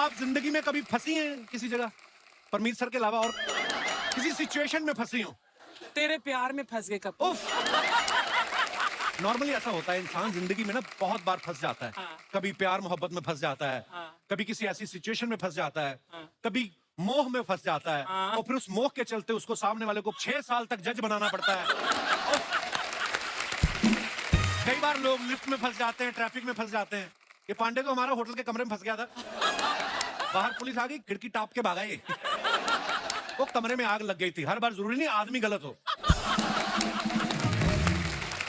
आप जिंदगी में कभी फंसी हैं किसी जगह, परमीत सर के अलावा, और किसी सिचुएशन में फंसी हो? तेरे प्यार में फंस गए कपिल। उफ, नॉर्मली ऐसा होता है, इंसान जिंदगी में ना बहुत बार फंस जाता है। हाँ। कभी प्यार मोहब्बत में फंस जाता है, हाँ। कभी किसी ऐसी सिचुएशन में फंस जाता है, हाँ। कभी मोह में फंस जाता है, हाँ। और फिर उस मोह के चलते उसको सामने वाले को 6 साल तक जज बनाना पड़ता है। कई बार लोग लिफ्ट में फंस जाते हैं, ट्रैफिक में फंस जाते हैं। ये पांडे तो हमारा होटल के कमरे में फंस गया था, बाहर पुलिस आ गई, खिड़की टाप के भागा ये। वो कमरे में आग लग गई थी। हर बार जरूरी नहीं आदमी गलत हो,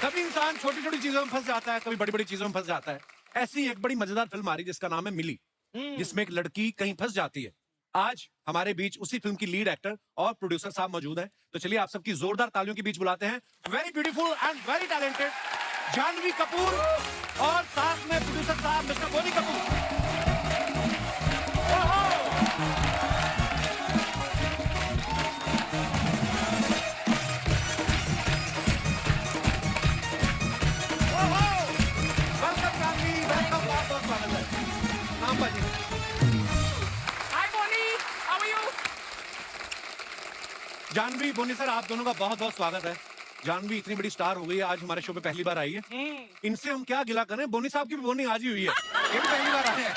कभी इंसान छोटी छोटी चीजों में फंस जाता है, कभी बड़ी बड़ी चीजों में फंस जाता है। ऐसी एक बड़ी मजेदार फिल्म आ रही जिसका नाम है मिली, जिसमें एक लड़की कहीं फंस जाती है। आज हमारे बीच उसी फिल्म की लीड एक्टर और प्रोड्यूसर साहब मौजूद हैं, तो चलिए आप सबकी जोरदार तालियों के बीच बुलाते हैं very beautiful and very talented Janhvi Kapoor और साथ में प्रोड्यूसर साहब mister Boney Kapoor. Welcome Janhvi, welcome, बहुत बहुत स्वागत है। नाम बाजी। Hi Boney, how are you? Janhvi, Boney sir, आप दोनों का बहुत बहुत स्वागत है। जानवी इतनी बड़ी स्टार हो गई है, आज हमारे शो पे पहली बार आई है। इनसे हम क्या गिला करें, बोनी साहब की भी बोनी आज ही हुई है, ये भी पहली बार आए हैं।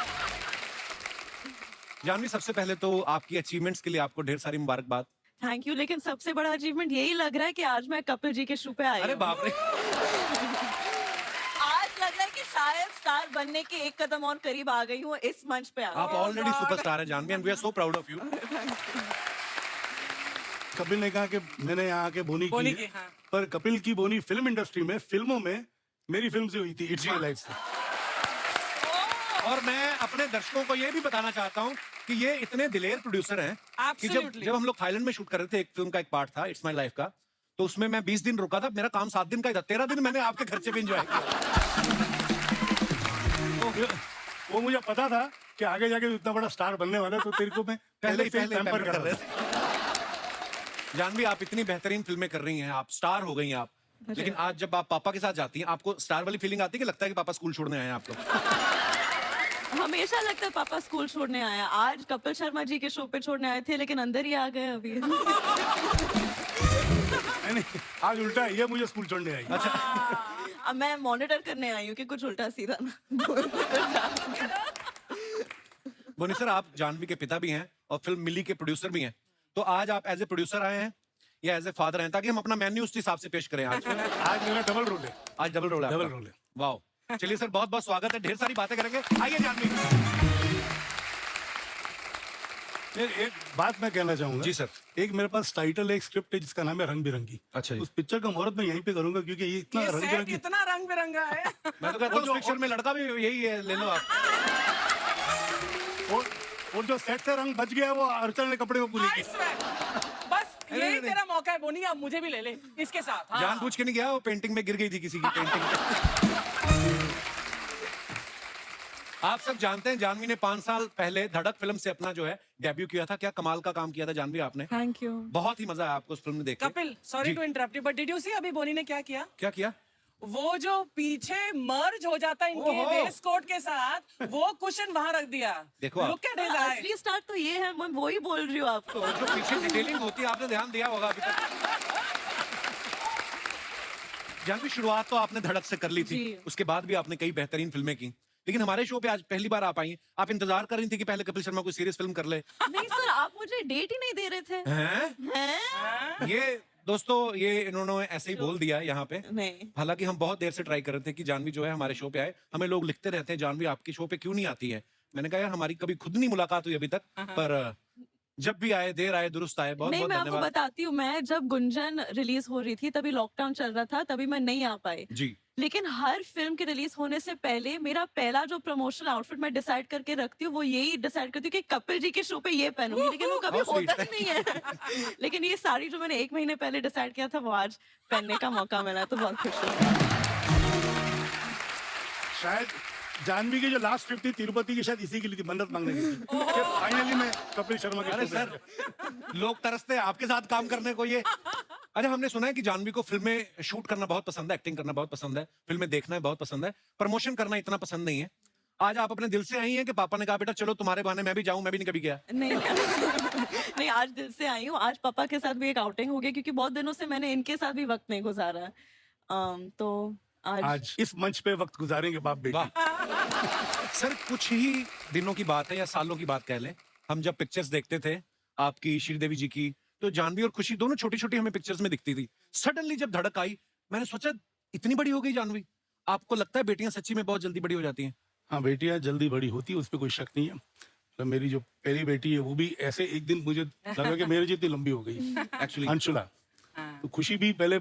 जानवी, सबसे पहले तो आपकी अचीवमेंट्स के लिए आपको ढेर सारी मुबारकबाद। थैंक यू, लेकिन सबसे बड़ा अचीवमेंट यही लग रहा है कि आज मैं कपिल जी के शो पे आई अरे हूँ। बाप रे, आज लग रहा है कि शायद स्टार बनने के एक कदम और करीब आ गई हूँ इस मंच पे आप ऑलरेडी सुपरस्टार हैं Janhvi, and we are so proud of you. Kapil ने कहा कि मैंने यहाँ आके बोनी बोनी की की, है, हाँ। पर कपिल की बोनी फिल्म इंडस्ट्री में, फिल्मों में मेरी फिल्म से हुई थी, इट्स माय लाइफ से। और मैं अपने दर्शकों को ये भी बताना चाहता हूँ कि ये इतने दिलेर प्रोड्यूसर हैं कि जब Absolutely. जब हम लोग थाईलैंड में शूट कर रहे थे, एक फिल्म का एक पार्ट था इट्स माय लाइफ का, तो उसमें मैं 20 दिन रुका था, मेरा काम 7 दिन का ही था, 13 दिन मैंने आपके खर्चे पे एंजॉय किया। वो मुझे पता था कि आगे जाके तू इतना बड़ा स्टार बनने वाला है, तो तेरे को मैं पहले ही से पहले पैम्पर पैम्पर कर रहे थे। जानवी, आप इतनी बेहतरीन फिल्में कर रही हैं, आप स्टार हो गई हैं आप, लेकिन आज जब आप पापा के साथ जाती हैं, आपको स्टार वाली फीलिंग आती है कि लगता है कि पापा स्कूल छोड़ने आए हैं आपको? हमेशा लगता है पापा स्कूल छोड़ने आया, आज कपिल शर्मा जी के शो पे छोड़ने आए थे, लेकिन अंदर ही आ गए अभी। नहीं, आज उल्टा है, ये मुझे स्कूल छोड़ने आई। अच्छा, अब मैं मॉनिटर करने आई हूँ कि कुछ उल्टा सीधा ना। बोनी सर, आप जानवी के पिता भी हैं और फिल्म मिली के प्रोड्यूसर भी हैं, तो आज आप एज ए प्रोड्यूसर आए हैं या एज ए फादर हैं, ताकि हम अपना मेन्यू उस हिसाब से पेश करें आज। आज मेरा डबल रोल है। आज डबल रोल है डबल आपका। रोल है। वाह, चलिए सर, बहुत बहुत स्वागत है, ढेर सारी बातें करेंगे, आइए जानवी। एक बात मैं कहना चाहूंगा। जी सर। एक मेरे पास टाइटल है, एक स्क्रिप्ट है जिसका नाम है रंग बिरंगी। अच्छा जी। उस पिक्चर का मुहूर्त मैं यहीं पे करूंगा, क्योंकि ये इतना ये रंग सेट बिरंगी। इतना रंग बिरंगा है। मैं तो कहता हूँ उस पिक्चर में लड़का भी यही है, ले लो आप। और जो सेट से रंग बच गया वो अर्चना ने कपड़े में पूरी की। Nice man. बस नहीं, यही नहीं। तेरा मौका है बोनी, अब मुझे भी ले ले इसके साथ। हाँ। जानबूझ के नहीं गया, वो पेंटिंग में गिर गई थी किसी की पेंटिंग। आप सब जानते हैं जानवी ने 5 साल पहले धड़क फिल्म से अपना जो है डेब्यू किया था। क्या कमाल का काम किया था जानवी आपने, थैंक यू। बहुत ही मजा आया आपको उस फिल्म में देख के। कपिल, सॉरी जी। To interrupt you, but did you see अभी बोनी ने क्या किया? क्या किया? वो जो पीछे मर्ज हो जाता है इनके ओहो। वेस्ट कोट के साथ, वो कुशन वहां रख दिया। देखो आप। Look at his eye. असली स्टार तो ये है, मैं वही बोल रही हूँ आपको। जो पीछे डिटेलिंग होती है आपने ध्यान दिया होगा अभी तक। जानवी, शुरुआत तो आपने धड़क से कर ली थी, जी। उसके बाद भी आपने कई बेहतरीन फिल्में की, लेकिन हमारे शो पे आज पहली बार आप आई हैं। आप इंतजार कर रही थी कि पहले कपिल शर्मा कोई सीरियस फिल्म कर ले। नहीं सर, आप मुझे डेट ही नहीं दे रहे थे। हैं? हैं? ये दोस्तों, ये इन्होंने ऐसे ही बोल दिया है यहाँ पे। नहीं। हालांकि हम बहुत देर से ट्राई कर रहे थे कि जानवी जो है हमारे शो पे आए। हमें लोग लिखते रहते हैं जानवी आपके शो पे क्यों नहीं आती है। मैंने कहा यार हमारी कभी खुद नहीं मुलाकात हुई अभी तक, पर जब भी आए, देर आए दुरुस्त आए, बहुत नहीं, बहुत मैं आपको धन्यवाद। बताती हूँ, मैं जब गुंजन रिलीज हो रही थी तभी लॉकडाउन चल रहा था, तभी मैं नहीं आ पाई। जी। लेकिन हर फिल्म के रिलीज होने से पहले मेरा पहला जो प्रमोशनल आउटफिट मैं डिसाइड करके रखती हूँ, वो यही डिसाइड करती हूँ कि कपिल जी के शो पे ये पहनूंगी, लेकिन वो कभी How sweet, होता ही नहीं है। लेकिन ये साड़ी जो मैंने 1 महीने पहले डिसाइड किया था, वो आज पहनने का मौका मिला, तो बहुत खुश हूँ। शायद जानवी की जो लास्ट ट्रिप थी तिरुपति की, शायद इसी के लिए थी, मन्नत मांगने की थी कि फाइनली मैं कपिल शर्मा के अरे शो पे सर, लोग तरसते हैं आपके साथ काम करने को। ये अरे हमने सुना है कि जानवी को फिल्में शूट करना बहुत पसंद है, एक्टिंग करना बहुत पसंद है, फिल्में देखना बहुत पसंद है, प्रमोशन करना इतना पसंद नहीं है। आज आप अपने दिल से आई हैं कि पापा ने कहा बेटा चलो तुम्हारे बहाने मैं भी जाऊं, मैं भी नहीं कभी गया? नहीं नहीं, आज दिल से आई हूँ। आज पापा के साथ भी एक आउटिंग हो गई क्योंकि बहुत दिनों से मैंने इनके साथ भी वक्त नहीं गुजारा है। तो आज इस मंच पे वक्त गुजारेंगे बाप बेटी। वाह। सर कुछ ही दिनों की बात है या सालों की बात कह लें, हम जब पिक्चर्स देखते थे आपकी, श्रीदेवी जी की, तो जानवी और खुशी दोनों छोटी छोटी हमें पिक्चर्स में दिखती थी। सडनली जब धड़क आई, मैंने सोचा इतनी बड़ी हो गई जानवी। आपको लगता है बेटियां सच्ची में बहुत जल्दी बड़ी हो जाती हैं? हाँ, बेटियां जल्दी बड़ी होती है, उस पर कोई शक नहीं है। मतलब मेरी जो पहली बेटी है वो भी ऐसे एक दिन मुझे लगा कि मेरे जितनी लंबी हो गई एक्चुअली अंशुला। तो खुशी भी पहले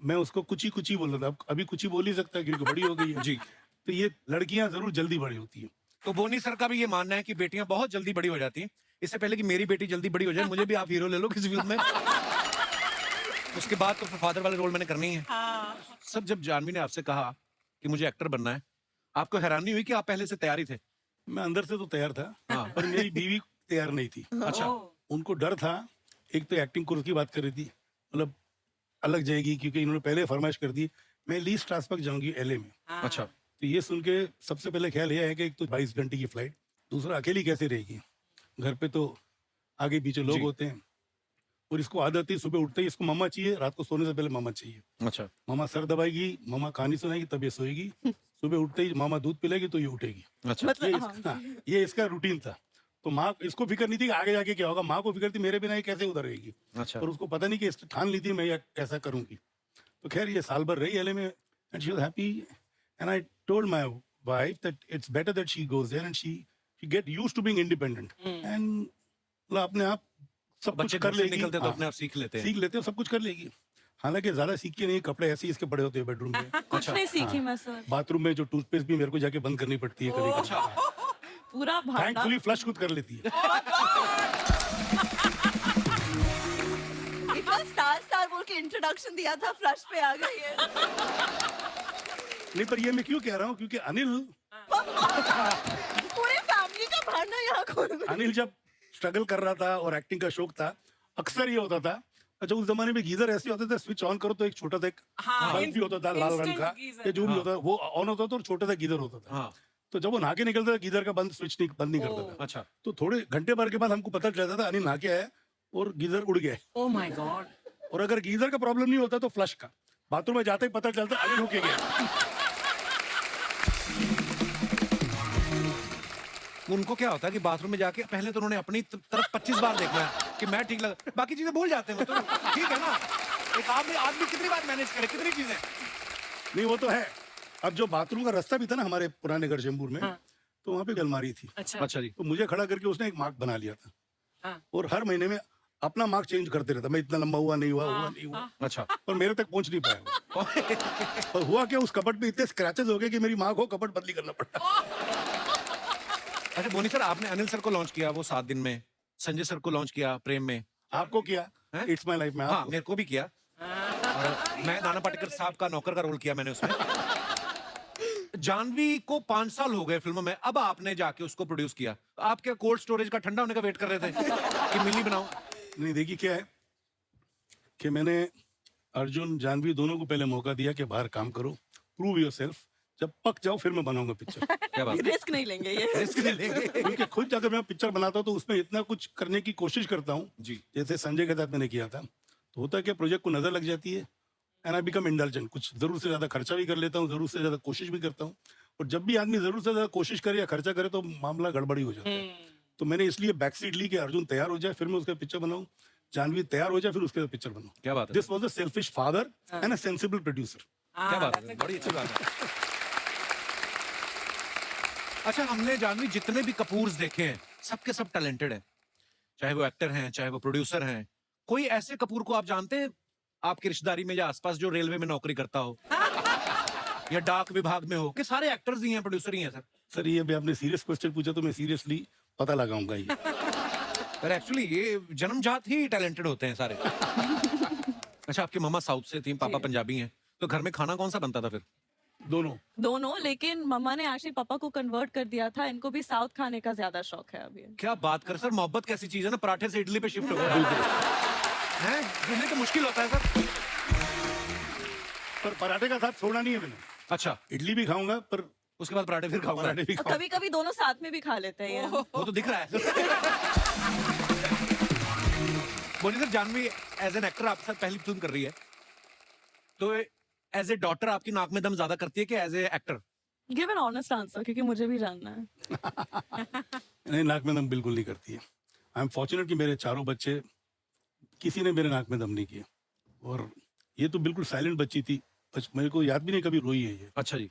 मैं उसको कुची कुची बोल रहा था, अभी कुची बोल ही सकता है क्योंकि बड़ी हो गई है जी। तो ये लड़कियां जरूर जल्दी बड़ी होती है। तो बोनी सर का भी ये मानना है कि बेटियां बहुत जल्दी बड़ी हो जाती हैं। इससे पहले कि मेरी बेटी जल्दी बड़ी हो जाए, मुझे भी आप हीरो ले लो किसी फिल्म में। उसके बाद तो फिर फादर वाले रोल मैंने करने ही है। सब जब जानवी ने आपसे कहा कि मुझे एक्टर बनना है, आपको हैरानी हुई कि आप पहले से तैयार ही थे? मैं अंदर से तो तैयार था, हाँ। पर मेरी बीवी तैयार नहीं थी। अच्छा। उनको डर था, एक तो एक्टिंग कोर्स की बात कर रही थी, मतलब अलग जाएगी क्योंकि इन्होंने पहले फरमाइश कर दी मैं ली स्ट्रासबर्ग जाऊंगी एलए में। अच्छा। तो ये सुन के सबसे पहले ख्याल ये है कि एक तो 22 घंटे की फ्लाइट, दूसरा अकेली कैसे रहेगी, घर पे तो आगे पीछे लोग जी। होते हैं, और इसको आदत है सुबह उठते ही इसको मम्मा चाहिए, रात को सोने से पहले मम्मा चाहिए। अच्छा। मामा सर दबाएगी, मामा कहानी सुनाएगी तब ये सोएगी, सुबह उठते ही मामा दूध पिलाएगी तो ये उठेगी। अच्छा। ये मतलब इसका, हाँ, ये इसका रूटीन था। तो माँ इसको फिक्र नहीं थी कि आगे जाके क्या होगा, माँ को फिक्र थी मेरे बिना ये कैसे उधर रहेगी। अच्छा। और उसको पता नहीं कि इसने ठान ली थी मैं ये ऐसा करूंगी। तो खैर ये साल भर रही एलए में and she was happy and I told my wife that it's better that she goes there and she get used to being independent and अपने आप सब कुछ बच्चे कर घर से लेगी। निकलते तो हाँ, अपने आप सीख लेते हैं। सीख लेते हो, सब कुछ कर लेगी। हालांकि ज्यादा सीख के नहीं, कपड़े ऐसे ही इसके पड़े होते हैं बेडरूम में। कुछ नहीं सीखी मैं सर। बाथरूम में जो टूथपेस्ट भी मेरे को जाके बंद करनी पड़ती है कभी कभी। पूरा भाड़ा थैंकफुली फ्लश खुद कर लेती है। इतना स्टार बोल के इंट्रोडक्शन दिया था, फ्लश पे आ गई है। नहीं, पर ये मैं क्यों कह रहा हूँ क्योंकि पूरी फैमिली का भांडा यहाँ खोल। अनिल जब स्ट्रगल कर रहा था और एक्टिंग का शौक था, अक्सर ये होता था, अच्छा उस जमाने में गीजर ऐसे होते थे, स्विच ऑन करो तो एक छोटा सा एक बल्ब भी होता था लाल रंग का, या जो भी होता था वो ऑन होता था और छोटा सा गीजर होता था। हाँ। तो जब वो नहा के निकलता था गीजर का बंद नहीं करता था। अच्छा। तो थोड़े घंटे भर के बाद हमको पता चलता था अनिल नहा के आया और गीजर उड़ गया। Oh my God. और अगर गीजर का प्रॉब्लम नहीं होता तो फ्लश का, बाथरूम में जाते ही पता चलता अनिल होके गया। उनको क्या होता है कि बाथरूम में जाके पहले तो उन्होंने अपनी तरफ 25 बार देखना है कि मैं ठीक लगा, बाकी चीजें भूल जाते हैं वो तो। ठीक है ना, एक आदमी कितनी बार मैनेज करे, कितनी चीजें। नहीं वो तो है। अब जो बाथरूम का रास्ता भी था ना हमारे पुराने घर जम्मूर में, तो वहाँ पे एक अलमारी थी। अच्छा जी। तो मुझे खड़ा करके उसने एक मार्क बना लिया था, हाँ। और हर महीने में अपना मार्क चेंज करते रहता, मैं इतना लंबा हुआ नहीं हुआ। अच्छा। पर मेरे तक पहुंच नहीं पाया वो। और हुआ क्या, उस कपट पे इतने स्क्रैचेस हो गए कि मेरी माँ को कपट बदली करना पड़ा। अच्छा बोनी सर, आपने अनिल सर को लॉन्च किया वो 7 दिन में, संजय सर को लॉन्च किया प्रेम में, आपको किया हैं? इट्स माय लाइफ में। हाँ आपको मेरे को भी किया, और मैं नाना पाटेकर साहब का नौकर का रोल किया मैंने उसमें। जानवी को 5 साल हो गए फिल्मों में, अब आपने जाके उसको प्रोड्यूस किया। आप क्या कोल्ड स्टोरेज का ठंडा होने का वेट कर रहे थे कि मिली बनाऊं? नहीं, देखिए क्या है कि मैंने अर्जुन जानवी दोनों को पहले मौका दिया कि बाहर काम करो, प्रूव योरसेल्फ, जब पक जाओ फिर मैं बनाऊंगा पिक्चर। क्या बात, रिस्क नहीं लेंगे ये। रिस्क नहीं लेंगे। क्योंकि खुद जाकर मैं पिक्चर बनाता हूँ तो उसमें इतना कुछ करने की कोशिश करता हूँ, जी। जैसे संजय के साथ मैंने किया था। तो होता है कि प्रोजेक्ट को नजर लग जाती है एंड आई बिकम इंडल्जेंट, कुछ जरूर से ज्यादा खर्चा भी कर लेता हूँ, जरूर से ज्यादा कोशिश भी करता हूँ। और जब भी आदमी जरूर से ज्यादा कोशिश करे या खर्चा करे तो मामला गड़बड़ी हो जाता है। तो मैंने इसलिए बैक सीट ली कि अर्जुन तैयार हो जाए फिर मैं उसका पिक्चर बनाऊं, जानवी तैयार हो जाए फिर उसके पिक्चर बनाऊं। क्या बात है, this was a selfish father and a sensible producer. क्या बात है, बड़ी अच्छी बात है। अच्छा, हमने जानवी जितने भी कपूर्स देखे हैं सबके सब टैलेंटेड हैं, चाहे वो एक्टर हैं चाहे वो प्रोड्यूसर हैं। कोई ऐसे कपूर को आप जानते हैं आपकी रिश्तेदारी में या आसपास जो रेलवे में नौकरी करता हो या डाक विभाग में हो, कि सारे एक्टर्स ही हैं प्रोड्यूसर ही हैं? सर ये भी आपने सीरियस क्वेश्चन पूछा तो मैं सीरियसली पता लगाऊंगा ये। पर एक्चुअली ये जन्मजात ही टैलेंटेड होते हैं सारे। अच्छा, आपकी मम्मा साउथ से थी, पापा पंजाबी हैं, तो घर में खाना कौन सा बनता था फिर? दोनों, लेकिन मम्मा ने एक्चुअली पापा को कन्वर्ट कर दिया था, इनको भी साउथ खाने का ज्यादा शौक है अभी। क्या बात कर सर, मोहब्बत कैसी चीज है ना, पराठे से इडली पे शिफ्ट हो गया है, तो मुश्किल होता है सर। पर पराठे का साथ छोड़ना नहीं है मैंने। अच्छा, इडली भी खाऊंगा पर उसके बाद पराठे फिर खाऊंगा। पराठे भी और खाओ। कभी कभी दोनों साथ में भी खा लेते हैं ये। वो तो दिख रहा है। बोलिए sir, Janhvi as an actor आपके साथ पहली फिल्म कर रही है, तो एज ए डॉटर आपकी नाक में दम ज्यादा करती है कि as a actor? Give an honest answer, क्योंकि मुझे भी जानना है। नहीं, नाक में दम बिल्कुल नहीं करती है। आई एम फॉर्चुनेट कि मेरे चारों बच्चे, किसी ने मेरे नाक में दम नहीं किया। और ये तो बिल्कुल साइलेंट बच्ची थी, मेरे को याद भी नहीं कभी रोई है ये। अच्छा जी।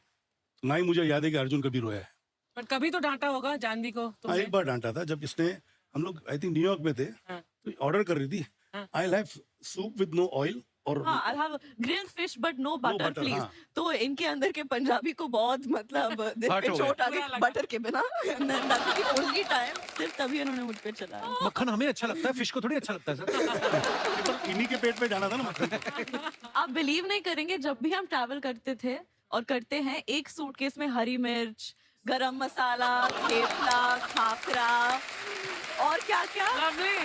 ना ही मुझे याद है कि अर्जुन कभी रोया है। पर कभी तो डांटा होगा जानवी को हाँ, तुमने? एक बार डांटा था जब इसने, हम लोग आई थिंक न्यूयॉर्क में थे, हाँ। तो ऑर्डर कर रही थी, हाँ। I have soup with no oil और हाँ, I'll have grilled fish but no butter, butter, please. हाँ। तो इनके अंदर के पंजाबी को बहुत मतलब दिल हर्ट पे हो गया। चोट आ बुरा गई लगा। बटर के बिना। That's the only time, सिर्फ तभी उन्होंने मुझ पे चलाया। मक्खन हमें अच्छा लगता है, फिश को थोड़ी अच्छा लगता है सर। तो इन्हीं के पेट में जाना था ना मक्खन। आप बिलीव नहीं करेंगे, जब भी हम ट्रैवल करते थे और करते हैं, एक सूटकेस में हरी मिर्च, गरम मसाला, थेपला, खाखरा और क्या क्या। लवली।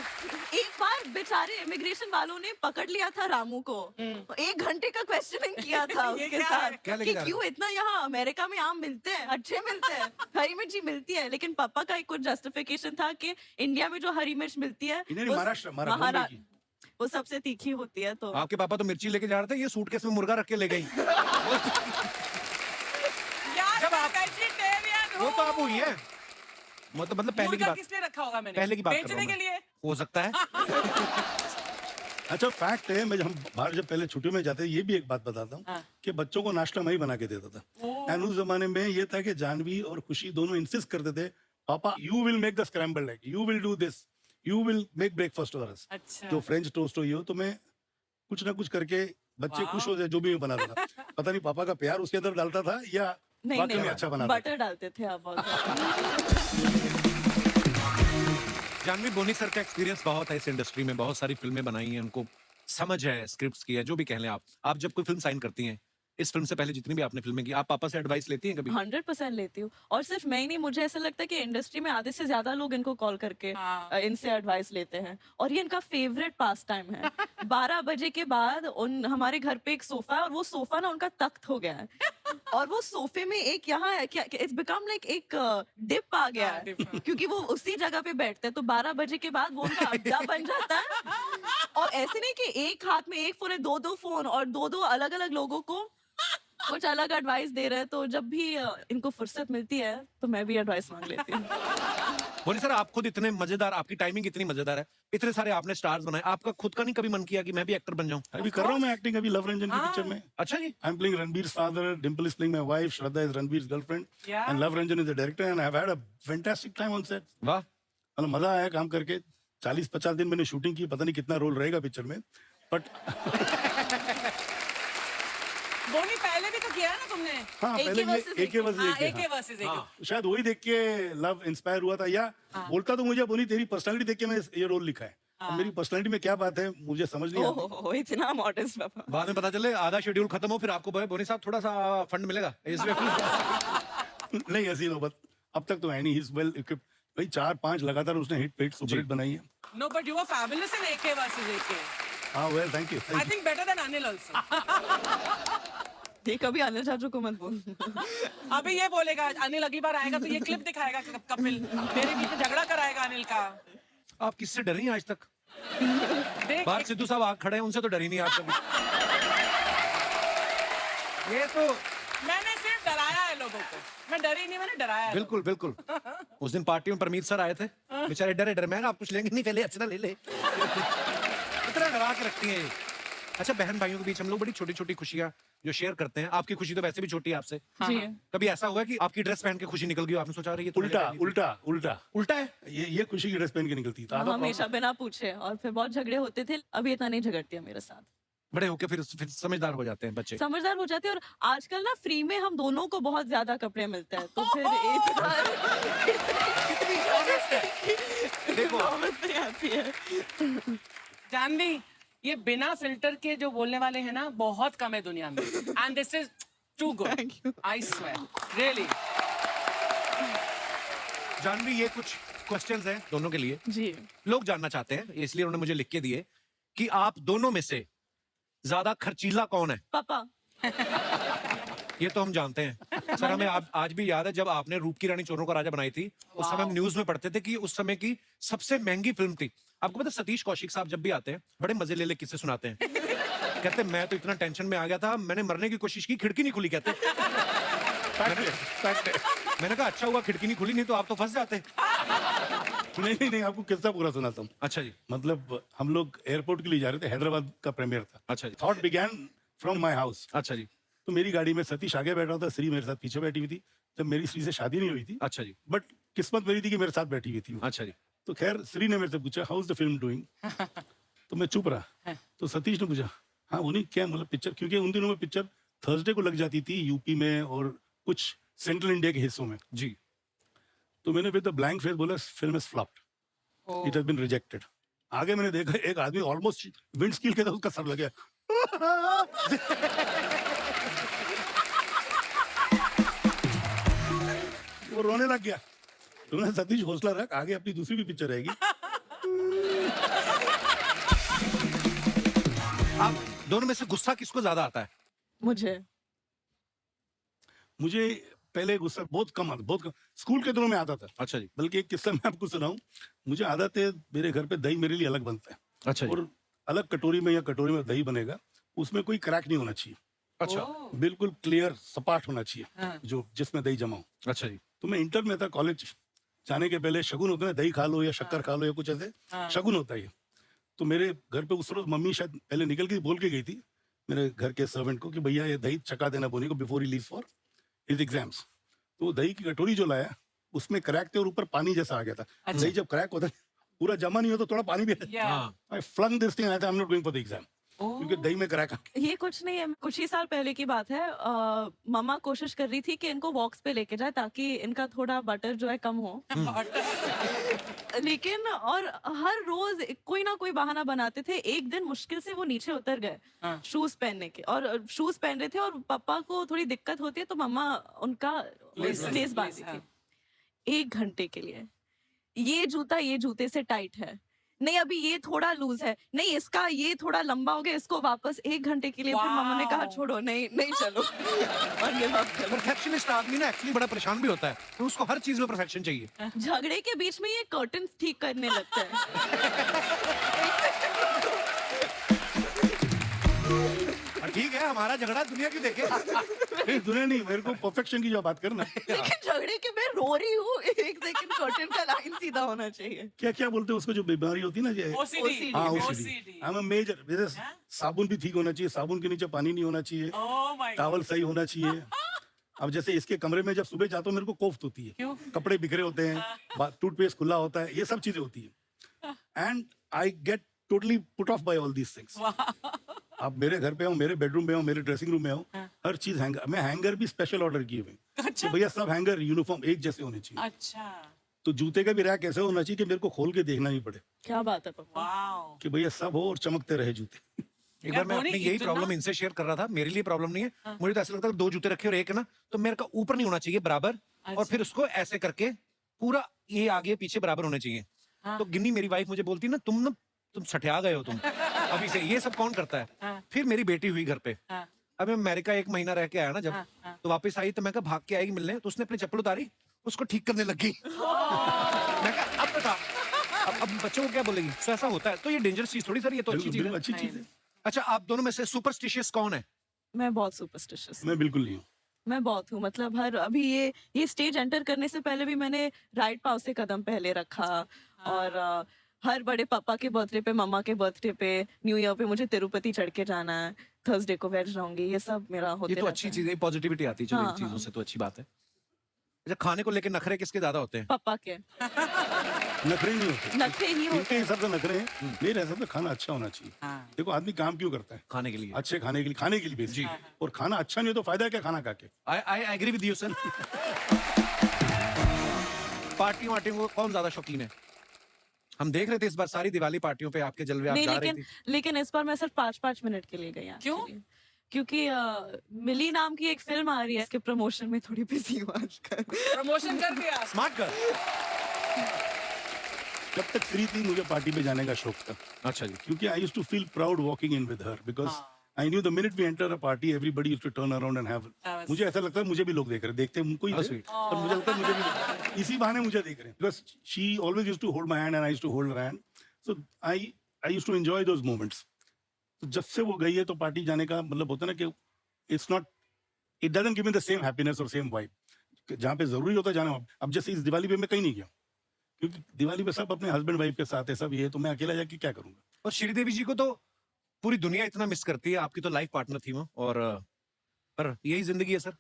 एक बार बेचारे इमिग्रेशन वालों ने पकड़ लिया था रामू को, 1 घंटे का क्वेश्चनिंग किया था ये उसके क्या साथ है? क्या लेके कि जा रहे क्यों इतना, यहाँ अमेरिका में आम मिलते हैं, अच्छे मिलते हैं, हरी मिर्ची मिलती है, लेकिन पापा का एक कुछ जस्टिफिकेशन था कि इंडिया में जो हरी मिर्च मिलती है इन्हें वो महाराष्ट्र, मुंबई की। वो सबसे तीखी होती है। तो आपके पापा तो मिर्ची लेके जा रहे थे, ये सूटकेस में मुर्गा रख के ले गई। यार जब मैं आप- vegetarian वो हूँ। तो आप हुई है, मतलब पहले की मुर्गा बात, किस लिए रखा होगा मैंने? पहले की बात कर रहा बेचने हूं के मैं। लिए। हो सकता है। अच्छा, फैक्ट है, मैं हम बाहर जब पहले छुट्टियों में जाते, ये भी एक बात बताता हूँ हाँ। कि बच्चों को नाश्ता मैं ही बना के देता था। एंड उस जमाने में ये था कि जानवी और खुशी दोनों इंसिस्ट करते थे, पापा you will make the scrambled egg, you will do this, you will make breakfast for us. अच्छा। जो फ्रेंच टोस्ट हो ये हो, तो मैं कुछ ना कुछ करके बच्चे खुश हो जाए जो भी मैं बनाता था। पता नहीं पापा का प्यार उसके अंदर डालता था या नहीं वाकई में नहीं, अच्छा बनाता था। बटर डालते थे आप बहुत। जानवी, बोनी सर का एक्सपीरियंस बहुत है इस इंडस्ट्री में, बहुत सारी फिल्में बनाई हैं, उनको समझ है स्क्रिप्ट्स की है, जो भी कह लें आप जब कोई फिल्म साइन करती हैं, इस फिल्म से पहले जितनी भी आपने फिल्में की, आप पापा से एडवाइस लेती हैं कभी? 100% लेती हूँ, और सिर्फ मैं ही नहीं, मुझे ऐसा लगता है कि इंडस्ट्री में आधे से ज्यादा लोग इनको कॉल करके हाँ। इनसे एडवाइस लेते हैं, और ये इनका फेवरेट पास टाइम है। 12 बजे के बाद हमारे घर पे एक सोफा है, और वो सोफा ना उनका तख्त हो गया है, और वो सोफे में एक यहाँ है, क्या इट्स बिकम लाइक एक डिप आ गया हाँ, है, dip, हाँ। क्योंकि वो उसी जगह पे बैठते हैं, तो 12 बजे के बाद वो उनका अड्डा बन जाता है। और ऐसे नहीं कि एक हाथ में एक फोन है, 2-2 फोन, और 2-2 अलग अलग लोगों को कुछ अलग एडवाइस दे रहे हैं। तो जब भी इनको फुर्सत मिलती है तो मैं भी एडवाइस मांग लेती हूँ। बोनी सर, आप खुद इतने मजेदार, आपकी टाइमिंग इतनी मजेदार है, इतने सारे आपने स्टार्स बनाए, आपका खुद का नहीं कभी मन किया कि मैं भी एक्टर बन जाऊं? अभी कर रहा हूँ मैं एक्टिंग, अभी लव रंजन की हाँ। पिक्चर में। अच्छा जी। I'm playing Ranbir's father, Dimple is playing my wife, Shraddha is Ranbir's girlfriend, Yeah. and Love Ranjan is the director, and I've had a fantastic time on set. वाह। मतलब मजा आया काम करके। 40-50 दिन मैंने शूटिंग की, पता नहीं कितना रोल रहेगा पिक्चर में, बट बोनी पहले भी तो किया है ना तुमने? हाँ, एक पहले ही versus ये एक एक। वर्सेस हाँ, एक एक है, ही वर्सेस एक। हाँ। शायद वही देख के लव इंस्पायर हुआ था, या बोलता तो मुझे बोली तेरी पर्सनालिटी देख के मैं ये रोल लिखा है। अब मेरी पर्सनालिटी में क्या बात है मुझे समझ नहीं आती। ओह, इतना मॉडर्न पापा। बाद में पता चले आधा शेड्यूल खत्म हो, फिर आपको बोनी साहब थोड़ा सा फंड मिलेगा इसमें। नहीं, ऐसी नौबत अब तक तो है नहीं। He is well equipped. भाई 4-5 लगातार उसने हिट सुपर हिट बनाई है। No, but you were fabulous in AK versus AK. हाँ, well thank you. I think better than Anil also. ये कभी अनिल चाचू को मत बोल। अभी ये बोलेगा अनिल अगली बार आएगा तो ये क्लिप दिखाएगा कपिल मेरे बीच में झगड़ा कराएगा अनिल का। आप किससे डरी आज तक? देख बाहर सिद्धू साहब आग खड़े हैं, उनसे तो डरी नहीं आप कभी। ये तो मैंने सिर्फ डराया है लोगों को, मैं डरी नहीं, मैंने डराया है। बिल्कुल बिल्कुल। उस दिन पार्टी में परमीत सर आए थे, बेचारे डरे डरे, मैं आप कुछ लेंगे नहीं, पहले अच्छा ले ले। इतना डरा के रखती है ये। अच्छा, बहन भाइयों के बीच हम लोग बड़ी छोटी छोटी खुशियां जो शेयर करते हैं, आपकी खुशी तो वैसे भी छोटी है आपसे। जी, कभी ऐसा हुआ कि आपकी ड्रेस पहन के खुशी निकल गई हो, आपने सोचा रही है उल्टा उल्टा उल्टा उल्टा है? ये खुशी की ड्रेस पहन के निकलती था। हमेशा बिना पूछे, और फिर बहुत झगड़े होते थे। अभी इतना नहीं झगड़ती है मेरे साथ, बड़े होके फिर समझदार हो जाते हैं बच्चे। समझदार हो जाते हैं। और आजकल ना फ्री में हम दोनों को बहुत ज्यादा कपड़े मिलते हैं, तो फिर देखो नौबत नहीं आती है। जानवी, ये बिना फिल्टर के जो बोलने वाले हैं ना बहुत कम है दुनिया में, and this is too good. Thank you. I swear really. Janhvi, ये कुछ क्वेश्चंस हैं दोनों के लिए, जी, लोग जानना चाहते हैं, इसलिए उन्होंने मुझे लिख के दिए कि आप दोनों में से ज्यादा खर्चीला कौन है? पापा। ये तो हम जानते हैं सर। हमें आज भी याद है जब आपने रूप की रानी चोरों का राजा बनाई थी, उस समय हम न्यूज में पढ़ते थे कि उस समय की सबसे महंगी फिल्म थी। आपको पता सतीश कौशिक साहब जब भी आते हैं बड़े मजे ले किस्से सुनाते हैं। कहते मैं तो इतना टेंशन में आ गया था, मैंने मरने की कोशिश की, खिड़की नहीं खुली। कहते मैंने कहा अच्छा हुआ खिड़की नहीं खुली, नहीं तो आप तो फंस जाते। नहीं, आपको किस्सा पूरा सुनाता हूँ। अच्छा जी। मतलब हम लोग एयरपोर्ट के लिए जा रहे थे, हैदराबाद का प्रीमियर था। अच्छा जी। Thought began from my house. अच्छा जी। तो मेरी गाड़ी में सतीश आगे बैठा था, श्री मेरे साथ पीछे बैठी हुई थी। जब मेरी श्री से शादी नहीं हुई थी, अच्छा जी। बट किस्मत मेरी थी कि मेरे साथ बैठी हुई थी वो। अच्छा जी। तो खैर श्री ने मेरे से पूछा how is the film doing. तो मैं चुप रहा। तो सतीश ने पूछा हाँ उन्हीं क्या मतलब पिक्चर, क्योंकि उन दिनों में पिक्चर थर्सडे को लग जाती थी यूपी में और कुछ सेंट्रल इंडिया के हिस्सों में जी। तो मैंने विद द ब्लैंक फेस बोला film is flopped, it has been rejected. आगे मैंने देखा एक आदमी ऑलमोस्ट विंड स्किल के था, उसका सर लग गया। वो रोने लग गया। तो मैंने सतीश हौसला रख, आगे अपनी दूसरी भी पिक्चर रहेगी। आप दोनों में से गुस्सा किसको ज्यादा आता है? मुझे पहले गुस्सा बहुत कम आता, बहुत कम। स्कूल के दिनों में आता था। अच्छा जी। बल्कि एक किस्सा मैं आपको सुनाऊं। मुझे आदत है, मेरे घर पे दही मेरे लिए अलग बनता है। अच्छा जी। और अलग कटोरी में या कटोरी में दही बनेगा, उसमें कोई क्रैक नहीं होना चाहिए, अच्छा। बिल्कुल क्लियर सपाट होना चाहिए, हाँ। जो जिसमें दही जमा हो। अच्छा जी। तो मैं इंटर में था, कॉलेज जाने के पहले शगुन होता है, दही खा लो या शक्कर खा लो या कुछ ऐसे शगुन होता है ये। तो मेरे घर पे उस रोज मम्मी शायद पहले निकल के बोल के गई थी मेरे घर के सर्वेंट को कि भैया ये दही चका देना बोनी को before he leave for his exams. तो दही की कटोरी जो लाया उसमें क्रैक थे और ऊपर पानी जैसा आ गया था। अच्छा। दही जब क्रैक होता है पूरा जमा नहीं होता, थोड़ा पानी भी हाँ। I flung this thing, I am not going for the exam, क्योंकि दही में क्रैक आ गया। ये कुछ नहीं है, कुछ ही साल पहले की बात है। मम्मा कोशिश कर रही थी कि इनको वॉक्स पे लेके जाए ताकि इनका थोड़ा बटर जो है कम हो। लेकिन और हर रोज कोई ना कोई बहाना बनाते थे। एक दिन मुश्किल से वो नीचे उतर गए हाँ। शूज पहनने के, और शूज पहन रहे थे और पापा को थोड़ी दिक्कत होती है तो मम्मा उनका लेस बांधी थी 1 घंटे के लिए। ये जूता ये जूते से टाइट है, नहीं अभी ये थोड़ा लूज है, नहीं इसका ये थोड़ा लंबा हो गया, इसको वापस 1 घंटे के लिए। फिर मम्मा ने कहा छोड़ो, नहीं चलो। और give up कर दो। परफेक्शनिस्ट आदमी ना एक्चुअली बड़ा परेशान भी होता है, तो उसको हर चीज में परफेक्शन चाहिए। झगड़े के बीच में ये कर्टन ठीक करने लगता है। ठीक है, हमारा झगड़ा दुनिया क्यों देखे। नहीं दुनिया नहीं, मेरे को परफेक्शन की जो बात करना। लेकिन झगड़े के मैं रो रही हूँ, 1 सेकंड कर्टन का लाइन सीधा होना चाहिए। क्या क्या बोलते हैं उसको, जो बीमारी होती है ना ये OCD। हाँ OCD। OCD. I am major, जैसे साबुन भी ठीक होना चाहिए, साबुन के नीचे पानी नहीं होना चाहिए, Oh my God। टॉवल सही होना चाहिए। अब जैसे इसके कमरे में जब सुबह जाता हूँ मेरे को कोफ्त होती है, क्यों? कपड़े बिखरे होते हैं, टूथपेस्ट खुला होता है, ये सब चीजें होती है। And I get totally put off by all these things. आप मेरे घर पे हो, मेरे बेडरूम में हो, मेरे ड्रेसिंग रूम में हो, हर चीज हैंगर, मैं हैंगर भी स्पेशल ऑर्डर किए हुए अच्छा। कि भैया सब हैंगर यूनिफॉर्म एक जैसे होने चाहिए। अच्छा। तो जूते का भी रैक ऐसे होना चाहिए कि मेरे को खोल के देखना नहीं पड़े क्या बात है पापा। वाओ। कि भैया सब हो और चमकते रहे जूते। एक बार मैं धोनी अपनी यही इतना- प्रॉब्लम इनसे शेयर कर रहा था। मेरे लिए प्रॉब्लम नहीं है, मुझे तो ऐसा लगता है 2 जूते रखे और एक है ना, तो मेरे का ऊपर नहीं होना चाहिए बराबर, और फिर उसको ऐसे करके पूरा ये आगे पीछे बराबर होने चाहिए। तो गिन्नी मेरी वाइफ मुझे बोलती ना तुम सठिया गए हो तुम अभी से, ये सब कौन करता है। फिर मेरी बेटी हुई घर पे, हाँ। अब मैं अमेरिका 1 महीना रह के आया ना जब, तो वापस आई तो मैं कहा भाग के आएगी मिलने, तो उसने अपनी चप्पल उतारी, उसको ठीक करने लग गई। मैं कहा अब बता, अब बच्चों को क्या बोलेगी। तो ऐसा होता है, तो ये डेंजरस चीज थोड़ी सर, ये तो अच्छी चीज है। अच्छी चीज है। अच्छा, आप दोनों में से सुपरस्टिशियस कौन है? मैं बहुत सुपरस्टिशियस। मैं बिल्कुल नहीं हूँ। मैं बहुत हूँ, मतलब हर अभी ये स्टेज एंटर करने से पहले भी मैंने राइट पाव से कदम पहले रखा। और हर बड़े पापा के बर्थडे पे, मम्मा के बर्थडे पे, न्यू ईयर पे मुझे तिरुपति चढ़ के जाना है, थर्सडे को वेज रहूंगी, ये सब मेरा होते ये तो रहता अच्छी है। चीज है, पॉजिटिविटी आती है चलो इन हाँ, चीजों हाँ। से, तो अच्छी बात है। अच्छा, खाने को लेके नखरे किसके ज्यादा होते हैं? पापा के नखरे नहीं होते, नखरे ही होते इनके हिसाब से नखरे हैं। मेरे हिसाब से खाना अच्छा होना चाहिए। हाँ। देखो आदमी काम क्यों करता है? खाने के लिए। अच्छे खाने के लिए बेसिक। और खाना अच्छा नहीं हो तो फायदा है क्या खाना खा के? I agree with you sir. पार्टियों वार्टियों को कौन ज्यादा शौकीन है? हम देख रहे थे इस बार सारी दिवाली पार्टियों पे आपके जलवे, आप नहीं, जा रही थी। लेकिन इस बार मैं सिर्फ 5-5 मिनट के लिए गई क्यों? actually। क्योंकि मिली नाम की एक फिल्म आ रही है, इसके प्रमोशन में थोड़ी बिजी हूँ आजकल। प्रमोशन कर दिया। स्मार्ट कर। जब तक फ्री थी मुझे पार्टी पे जाने का शौक था, अच्छा जी। क्योंकि I used to feel proud walking in with her, because I knew the minute we enter a party, everybody used to turn around and have. मुझे ऐसा लगता है मुझे भी लोग देख रहे हैं, देखते उनको ही थे, और मुझे लगता है मुझे भी इसी बहाने मुझे देख रहे हैं. Because she always used to hold my hand and I used to hold her hand. So I used to enjoy those moments. तो जब से वो गई है तो पार्टी जाने का मतलब होता है ना कि it's not, it doesn't give me the same happiness or same vibe. जहाँ पे जरूरी होता है जाना. अब जैसे इस दिवाली पे मैं कहीं नहीं गया क्योंकि दिवाली पे सब अपने हस्बैंड वाइफ के साथ है, सब ये, तो मैं अकेला जाके क्या करूंगा. और श्रीदेवी जी को तो पूरी दुनिया इतना मिस करती है, आपकी तो लाइफ पार्टनर थी वो, और पर यही जिंदगी है सर.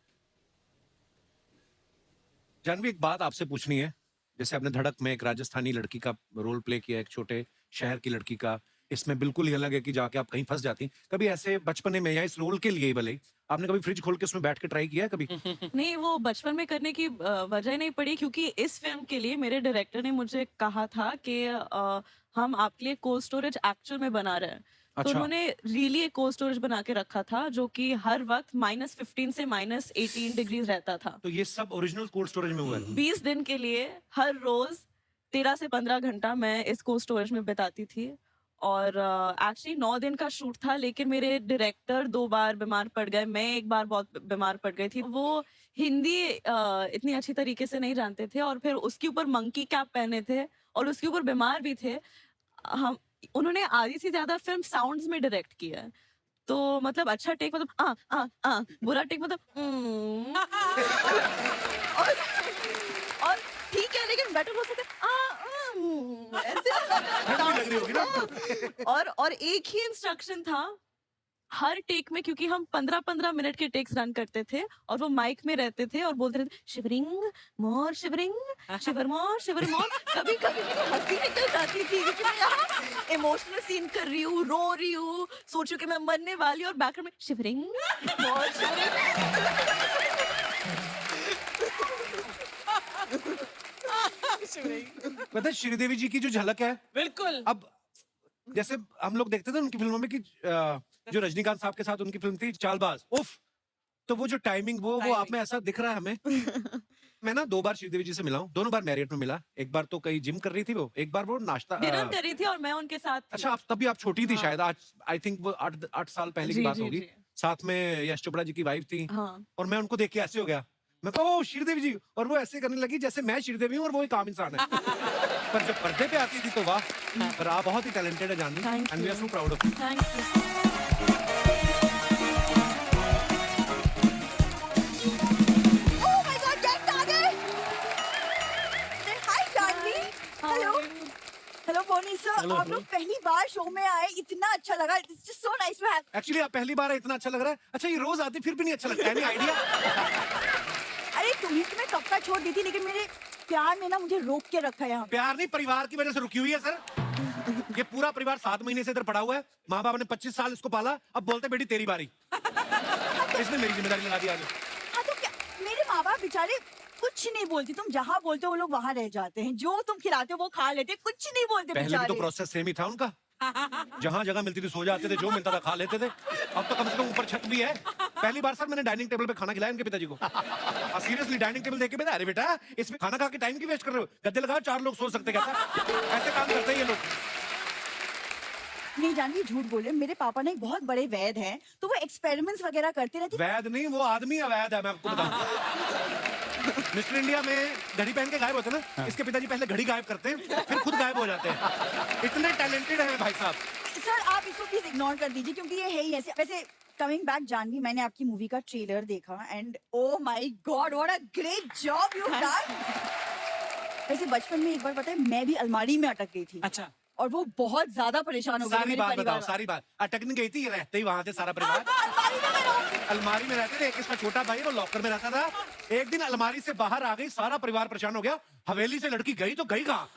जानवी, एक बात आपसे पूछनी है. जैसे आपने धड़क में एक राजस्थानी लड़की का रोल प्ले किया, एक छोटे शहर की लड़की का, इसमें बिल्कुल ही अलग है कि जाके आप कहीं फंस जाती. कभी ऐसे बचपन में या इस रोल के लिए ही भले आपने कभी फ्रिज खोल के उसमें बैठ के ट्राई किया है कभी? नहीं, वो बचपन में करने की वजह नहीं पड़ी, क्योंकि इस फिल्म के लिए मेरे डायरेक्टर ने मुझे कहा था कि हम आपके लिए कोल्ड स्टोरेज एक्चुअल में बना रहे हैं. तो अच्छा. उन्होंने रियली एक कोल्ड स्टोरेज बना के रखा था जो कि हर वक्त -15 से -18 डिग्रीज रहता था. तो ये सब ओरिजिनल कोल्ड स्टोरेज में हुआ है? 20 दिन के लिए हर रोज 13 से 15 घंटा मैं इस कोल्ड स्टोरेज में बिताती थी. और एक्चुअली 9 दिन का शूट था, लेकिन मेरे डायरेक्टर 2 बार बीमार पड़ गए, मैं एक बार बहुत बीमार पड़ गई थी. वो हिंदी इतनी अच्छी तरीके से नहीं जानते थे, और फिर उसके ऊपर मंकी कैप पहने थे और उसके ऊपर बीमार भी थे. हम उन्होंने आधी से ज्यादा फिल्म साउंड्स में डायरेक्ट किया है. तो मतलब अच्छा टेक मतलब बुरा टेक मतलब और ठीक है, लेकिन बेटर हो सकते लग रही होगी ना. और एक ही इंस्ट्रक्शन था हर टेक में, क्योंकि हम 15-15 मिनट के टेक्स रन करते थे और वो माइक में रहते थे और बोलते रहते शिवरिंग मोर, शिवरिंग शिवर मोर, शिवर मोर. कभी कभी मेरी हंसी निकल जाती थी क्योंकि मैं यहाँ इमोशनल सीन कर रही हूँ, रो रही हूँ, सोचू कि मैं मरने वाली, और बैकग्राउंड में शिवरिंग मोर, पता है श्रीदेवी जी की जो झलक है, बिल्कुल. अब जैसे हम लोग देखते थे उनकी फिल्मों में कि जो रजनीकांत साहब के साथ उनकी फिल्म थी चालबाज, उफ, तो वो जो टाइमिंग वो आप में ऐसा दिख रहा है हमें. मैं ना 2 बार श्रीदेवी जी से मिला हूँ, दोनों बार मैरियट में मिला. एक बार तो कहीं जिम कर रही थी वो, एक बार वो नाश्ता डिनर कर रही थी और मैं उनके साथ थी. अच्छा, आप तभी आप छोटी थी शायद. आज आई थिंक वो 8 साल पहले की जी, बात जी, होगी. जी. साथ में यश चोपड़ा जी की वाइफ थी, हाँ. और मैं उनको देख के ऐसे हो गया, मैं कहा ओ श्रीदेवी जी, और वो ऐसे करने लगी जैसे मैं श्रीदेवी हूँ और वो एक आम इंसान है. पर जब पर्दे पे आती थी तो वाह. पर आप बहुत ही टैलेंटेड है Janhvi, Thank and we are you. So proud of you. Thank you. Oh my God, guest आ गए. Hi Janvi. Hello. Hello Pony sir. Hello, आप hello. लोग पहली बार शो में आए, इतना अच्छा लगा. It's just so nice to have. Actually आप पहली बार इतना अच्छा लग रहा है. अच्छा, ये रोज आते फिर भी नहीं अच्छा लगता है. नहीं आइडिया. अरे तुम्हें तो मैं कब का छोड़ दी थी, लेकिन मेरे प्यार ने ना मुझे रोक के रखा है यहाँ पे. प्यार नहीं, परिवार की वजह से रुकी हुई है सर. ये पूरा परिवार 7 महीने से इधर पड़ा हुआ है. माँ बाप ने 25 साल इसको पाला, अब बोलते बेटी तेरी बारी. इसने मेरी जिम्मेदारी लगा दी आज. हाँ तो क्या, मेरे माँ बाप बेचारे कुछ नहीं बोलते. तुम जहाँ बोलते हो वो लोग वहाँ रह जाते हैं. जो तुम खिलाते हो वो खा लेते. कुछ नहीं बोलते पहले भी तो बेचारे. प्रोसेस सेम ही था उनका. जहाँ जगह मिलती थी सो जाते थे, जो मिलता था खा लेते थे. अब तो कम से कम ऊपर छत भी है. पहली बार सर मैंने डाइनिंग टेबल पे खाना खिलाया उनके पिताजी को. सीरियसली डाइनिंग टेबल देख के बेटा, अरे बेटा इसमें खाना खा के टाइम की वेस्ट कर रहे हो, गद्दे लगाओ 4 लोग सो सकते. कहता ऐसे काम करते हैं ये लोग. नहीं जानवी, झूठ बोले. मेरे पापा ने बहुत बड़े वैद हैं, तो वो एक्सपेरिमेंट्स वगैरह करते रहते. वैद नहीं, वो आदमी अवैध है, मैं आपको बताऊं. मिस्टर इंडिया में घड़ी पहन के गायब होते हैं ना, इसके पिताजी पहले घड़ी गायब करते हैं, फिर खुद गायब हो जाते हैं. इतने टैलेंटेड हैं भाई साहब. सर आप इसको प्लीज इग्नोर कर दीजिए, क्योंकि ये है ही ऐसे. वैसे कमिंग बैक जानवी, मैंने आपकी मूवी का ट्रेलर देखा and oh my God, what a great job you done. वैसे बचपन में एक बार पता है मैं भी अलमारी में अटक गई थी. अच्छा. और वो बहुत ज्यादा परेशान हो गए सारी मेरे बात परिवार बताओ, वाले. सारी बात. अटक नहीं गई थी, रहते ही वहां थे सारा परिवार. अलमारी में मैं रहूं. अलमारी में रहते थे. एक इसका छोटा भाई वो लॉकर में रहता था. एक दिन अलमारी से बाहर आ गई, सारा परिवार परेशान हो गया. हवेली से लड़की गई तो गई कहाँ?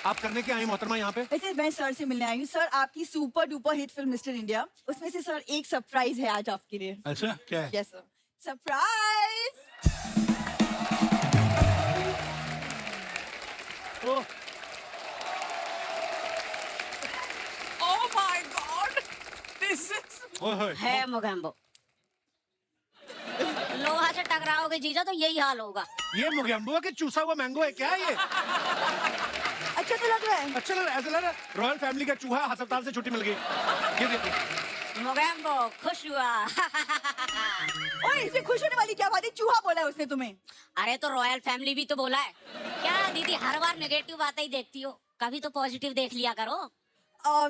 आप करने के आई मोहतरमा यहाँ पे? वैसे मैं सर से मिलने आई हूँ. सर आपकी super duper hit film mister India, उसमें से सर एक सरप्राइज है आज आपके लिए. अच्छा क्या है? Yes sir, surprise. Oh my God! This is. ओए होए. है मोगैम्बो. लोहा से टकराओगे जीजा तो यही हाल होगा. ये मुगेम्बुआ के चूसा हुआ मैंगो है क्या ये? अच्छा तो लग रहा है। अच्छा लग रहा है, ऐसा लग रहा है रॉयल फैमिली का चूहा अस्पताल से छुट्टी मिल गई। ये देखिए मोगैम्बो खुश हुआ। ओए इसमें खुश होने वाली क्या बात है, चूहा बोला है उसने तुम्हें। अरे तो रॉयल फैमिली भी तो बोला है। क्या दीदी हर बार नेगेटिव बातें ही देखती हो, कभी तो पॉजिटिव देख लिया करो।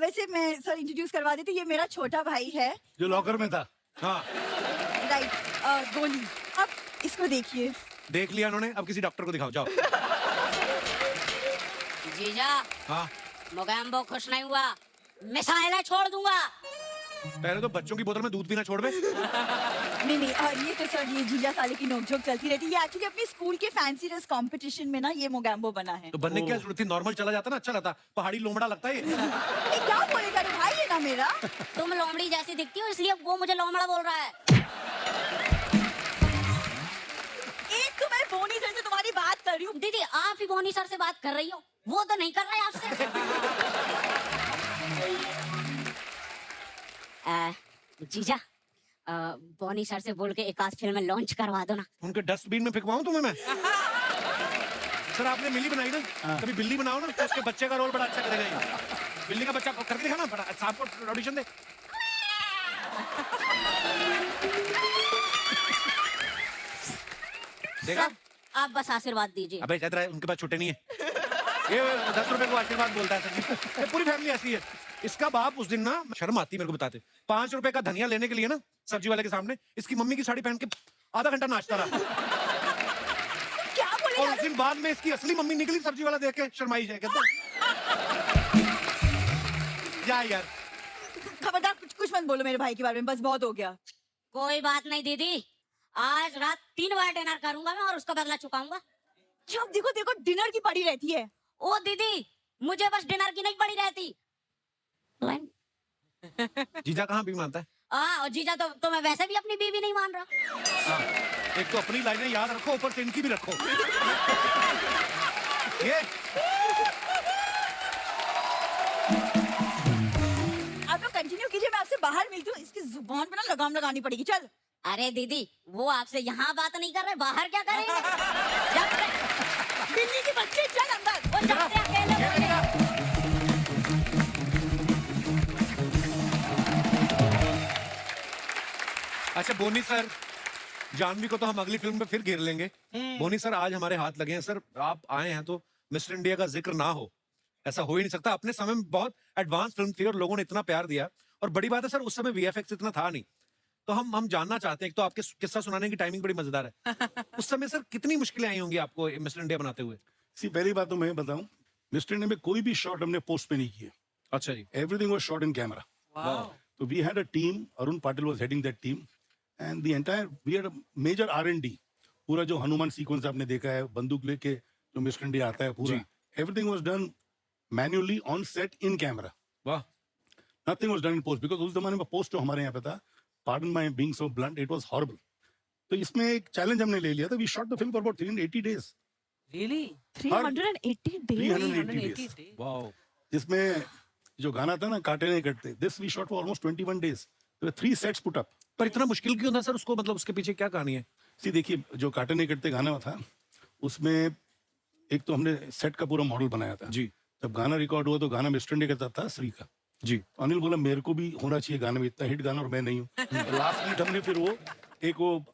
वैसे मैं सर इंट्रोड्यूस करवा देती, ये मेरा छोटा भाई है। जो लॉकर में था। हाँ राइट गोली। अब इसको देखिए। देख लिया उन्होंने, अब किसी डॉक्टर को दिखाओ जाओ। जीजा हाँ मोगैम्बो खुश नहीं हुआ, मिसाइलें छोड़ दूंगा। पहले तो बच्चों की बोतल में दूध पीना छोड़ दे। नहीं ये तो सर ये जीजा साले की नोकझोंक चलती रहती है। ये एक्चुअली अपने स्कूल के फैंसी ड्रेस कंपटीशन में ना ये मोगैम्बो बना है। तो बनने की क्या जरूरत थी, नॉर्मल चला जाता ना, अच्छा लगता। पहाड़ी लोमड़ा लगता है ये। ये क्या बोलेगा रे भाई, ये ना मेरा। तुम लोमड़ी जैसी दिखती हो इसलिए वो मुझे लोमड़ा बोल रहा है। एक तो मैं बोनी सर से तुम्हारी बात कर रही हूँ। दीदी आप ही बोनी सर से बात कर रही हो, वो तो नहीं कर रहे आपसे। जीजा बोनी सर से बोल के एक आध फिल्म लॉन्च करवा दो ना। उनके डस्टबिन में फेंकवाऊं तुम्हें मैं? सर आपने मिली बनाई ना, कभी बिल्ली बनाओ ना, तो उसके बच्चे का रोल बड़ा अच्छा करेगा ये। बिल्ली का बच्चा करके दिखा ना, बड़ा साहब को ऑडिशन दे। देखा? आप बस आशीर्वाद दीजिए। अबे कहते रहे उनके पास छुट्टे नहीं है। ये 10 रुपए को आशीर्वाद बोलता है सर जी। ये पूरी फैमिली ऐसी है। इसका बाप उस दिन ना, शर्म आती है मेरे को बताते, 5 रुपए का धनिया लेने के लिए ना सब्जी वाले के सामने इसकी मम्मी की साड़ी पहन के आधा घंटा नाचता रहा। क्या और बोलेगा उस दिन बाद में इसकी असली मम्मी निकली सब्जी वाला देख के शर्माई जाए, कहते जा यार। खबरदार कुछ मत बोलो मेरे भाई के बारे में, बस बहुत हो गया। कोई बात नहीं दीदी, आज रात 3 बार डिनर करूंगा मैं और उसका बदला चुकाऊंगा। जब देखो डिनर की पड़ी रहती है। ओ दीदी मुझे बस डिनर की नहीं पड़ी रहती। जीजा कहाँ भी मानता है? और जीजा तो मैं वैसे भी अपनी बीवी नहीं मान रहा। हाँ, एक तो अपनी लाइनें याद रखो, ऊपर से इनकी भी रखो। ये आप लोग कंटिन्यू कीजिए, मैं आपसे बाहर मिलती हूँ। इसकी जुबान पे ना लगाम लगानी पड़ेगी। चल अरे दीदी वो आपसे यहाँ बात नहीं कर रहे, बाहर क्या करेंगे? जब से बिल्ली के बच्चे, चल अंदर। वो जब से अकेले बोले। अच्छा बोनी सर, जानवी को तो हम अगली फिल्म में फिर घेर लेंगे। बोनी सर आज हमारे हाथ लगे हैं सर, आप आए हैं तो मिस्टर इंडिया का जिक्र ना हो, ऐसा हो ही नहीं सकता। अपने समय में बहुत एडवांस फिल्म थी और लोगों ने इतना प्यार दिया, और बड़ी बात है सर उस समय वीएफएक्स इतना था नहीं। तो हम जानना चाहते हैं, एक तो आपके किस्सा सुनाने की टाइमिंग बड़ी मजेदार है। उस समय सर कितनी मुश्किलें आई होंगी आपको मिस्टर इंडिया बनाते हुए? पहली बात तो मैं बताऊं, मिस्टर इंडिया में कोई भी शॉट हमने पोस्ट पे नहीं किया। अच्छा जी। Everything was shot in camera. तो we had a team, Arun Patil was heading that team, and the entire we had a major R&D। पूरा जो हनुमान सीक्वेंस आपने देखा है, बंदूक लेके जो मिस्टर इंडिया आता है पूरा, everything was done manually on set in camera. वाह। Nothing was done in post, because उस जमाने में पोस्ट जो हमारे यहाँ पे था, pardon my being so blunt, it was horrible. तो इसमें एक चैलेंज हमने ले लिया था। We shot the film for about 380 days। Really? 380 days. 380 days। वाह। जिसमें जो गाना था ना, काटे नहीं कटते, this we shot for almost 21 days। There were 3 sets put up। पर इतना मुश्किल क्यों था सर उसको, मतलब उसके पीछे क्या कहानी है? देखिए जो काटे नहीं कटते गाना था, उसमें एक तो हमने सेट का पूरा मॉडल बनाया था जी। जब गाना रिकॉर्ड हुआ तो गाना मिस्टर इंडिया का था, श्री का जी। अनिल बोला मेरे को भी होना चाहिए गाना में, इतना हिट गाना और मैं नहीं हूँ। लास्ट मिनट हमने फिर वो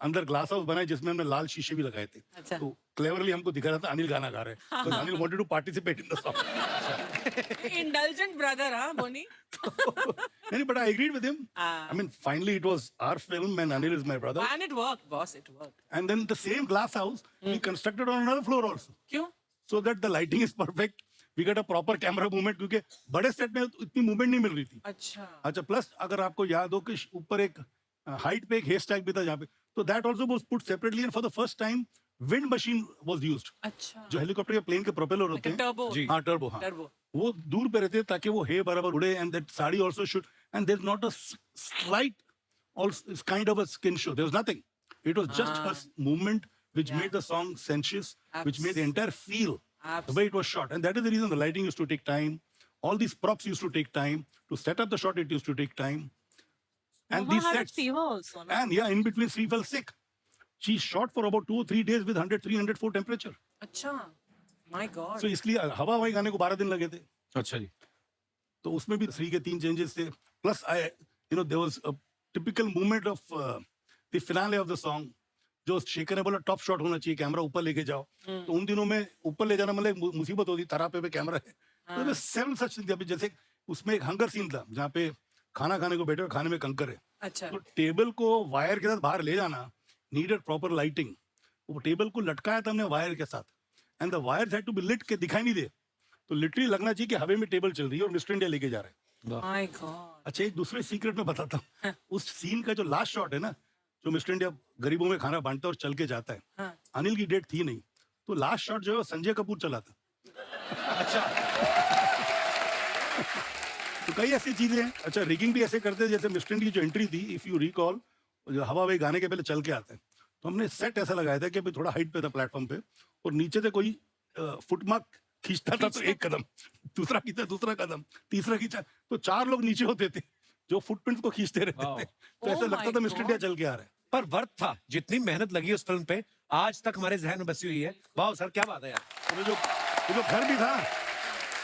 अंदर ग्लास हाउस बनाया जिसमें हमने लाल शीशे भी लगाए थे। अच्छा। तो क्लेवरली हमको दिखा रहा था अनिल गाना गा रहे हैं, तो Anil wanted to participate in the song. Indulgent brother, huh, Bonnie? नहीं, but I agreed with him. I mean, finally it was our film and Anil is my brother. And it worked, boss, it worked. And then the same glass house we constructed on another floor also, क्यों? so that the lighting is perfect. We get a proper camera movement, क्योंकि बड़े set में इतनी movement नहीं मिल रही थी। अच्छा, plus अगर आपको याद हो कि ऊपर एक हाइट पे एक हेयर स्टैक भी था जहाँ पे, तो that also was put separately, and for the first time wind machine was used. अच्छा। जो हेलीकॉप्टर या प्लेन के प्रोपेलर होते हैं, टर्बो। जी। हाँ टर्बो, हाँ टर्बो। वो दूर पे रहते हैं ताकि वो हे बराबर उड़े, and that sari also should, and there not a slight also it's kind of a skin show. There was nothing. It was just a movement which made the song sensuous, which made the entire feel the way it was shot. And that is the reason the lighting used to take time. All these props used to take time. To set up the shot, it used to take time. And Mama these had a sets. fever also, no? And yeah, in between, she fell sick. She shot for about 2 or 3 days with 100, 304 temperature. अच्छा। My God सो इसलिए हवा हवाई गाने को 12 दिन लगे थे। अच्छा जी। तो उसमें भी श्री के 3 चेंजेस थे, plus I there was a typical movement of the finale of the song, जो शेखर ने बोला टॉप शॉट होना चाहिए, कैमरा ऊपर लेके जाओ। तो उन दिनों में ऊपर ले जाना मतलब मुसीबत होती, तरापे पे कैमरा है। तो 7 सच थिंग्स, जैसे उसमें एक हंगर सीन था जहाँ पे खाना खाने को बैठे और खाने में कंकर है, अच्छा तो टेबल को वायर के साथ बाहर ले जाना नीडेड प्रॉपर लाइटिंग। वो टेबल को लटकाया था हमने वायर के साथ, and the wire had to be lit के दिखाई नहीं दे, तो लिटरली लगना चाहिए कि हवा में टेबल चल रही है और मिस्टर इंडिया लेके जा रहे हैं। माय गॉड अच्छा, एक दूसरे सीक्रेट में बताता हूँ। उस सीन का जो लास्ट शॉट है ना, जो मिस्टर इंडिया गरीबों में खाना बांटता है और चल के जाता है, हाँ। अनिल की डेट थी नहीं, तो लास्ट शॉट जो है वो संजय कपूर चला था। अच्छा। तो कई ऐसी चीजें हैं। अच्छा, रिगिंग भी ऐसे करते हैं, जैसे मिस्टर इंडिया की जो एंट्री थी, इफ यू रिकॉल, जो हवा हवाई गाने के पहले चल के आता है, तो हमने सेट ऐसा लगाया था कि अभी थोड़ा हाइट पे था प्लेटफॉर्म पे, और नीचे से कोई फुटमार्क खींचता था तो एक कदम, दूसरा खींचा दूसरा कदम, तीसरा खींचा, तो 4 लोग नीचे होते थे जो फुटप्रिंट्स को खींचते रहते थे। तो ऐसा Oh लगता my था मिस्टर इंडिया God. चल के आ रहा है। पर वर्थ था, जितनी मेहनत लगी उस फिल्म पे आज तक हमारे जहन में बसी हुई है। वाह सर, क्या बात है यार। और वो जो घर भी था,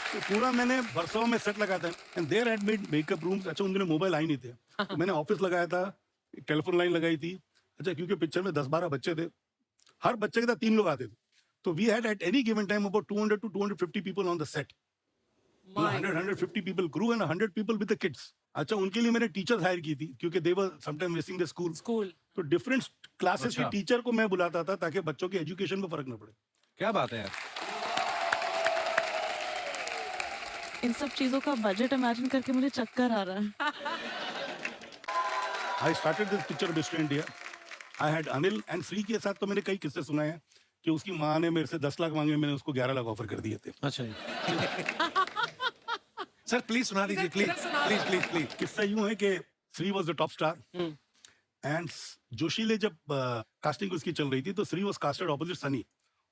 तो पूरा मैंने वर्सोवा में सेट लगाया था, and there had made makeup rooms. अच्छा, उन दिनों मोबाइल आई नहीं थे, तो मैंने ऑफिस लगाया था, टेलीफोन लाइन लगाई थी। अच्छा, क्योंकि पिक्चर में 10-12 बच्चे थे, हर बच्चे के साथ 3 लोग आते थे, तो we had at any given time about 200 to 250 people on the set. 100-150 people crew and 100 people with the kids. अच्छा, उनके लिए मैंने टीचर्स हायर की थी, क्योंकि they were sometime missing the school. School तो डिफरेंट क्लासेस के अच्छा। टीचर को मैं बुलाता था, ताकि बच्चों के एजुकेशन में फर्क न पड़े। क्या बात है यार। इन सब चीजों का बजट इमेजिन करके मुझे चक्कर आ रहा है। I started this picture mister India, I had Anil and Shri के साथ। तो मैंने कई किस्से सुनाए हैं कि उसकी माँ ने मेरे से 10 लाख मांगे, मैंने उसको 11 लाख ऑफर कर दिए थे। अच्छा जी। सर प्लीज सुना दीजिए, प्लीज प्लीज प्लीज प्लीज। किस्सा यूं है कि Shri was the top star, and जोशीले जब कास्टिंग उसकी चल रही थी, तो Shri was casted opposite Sunny,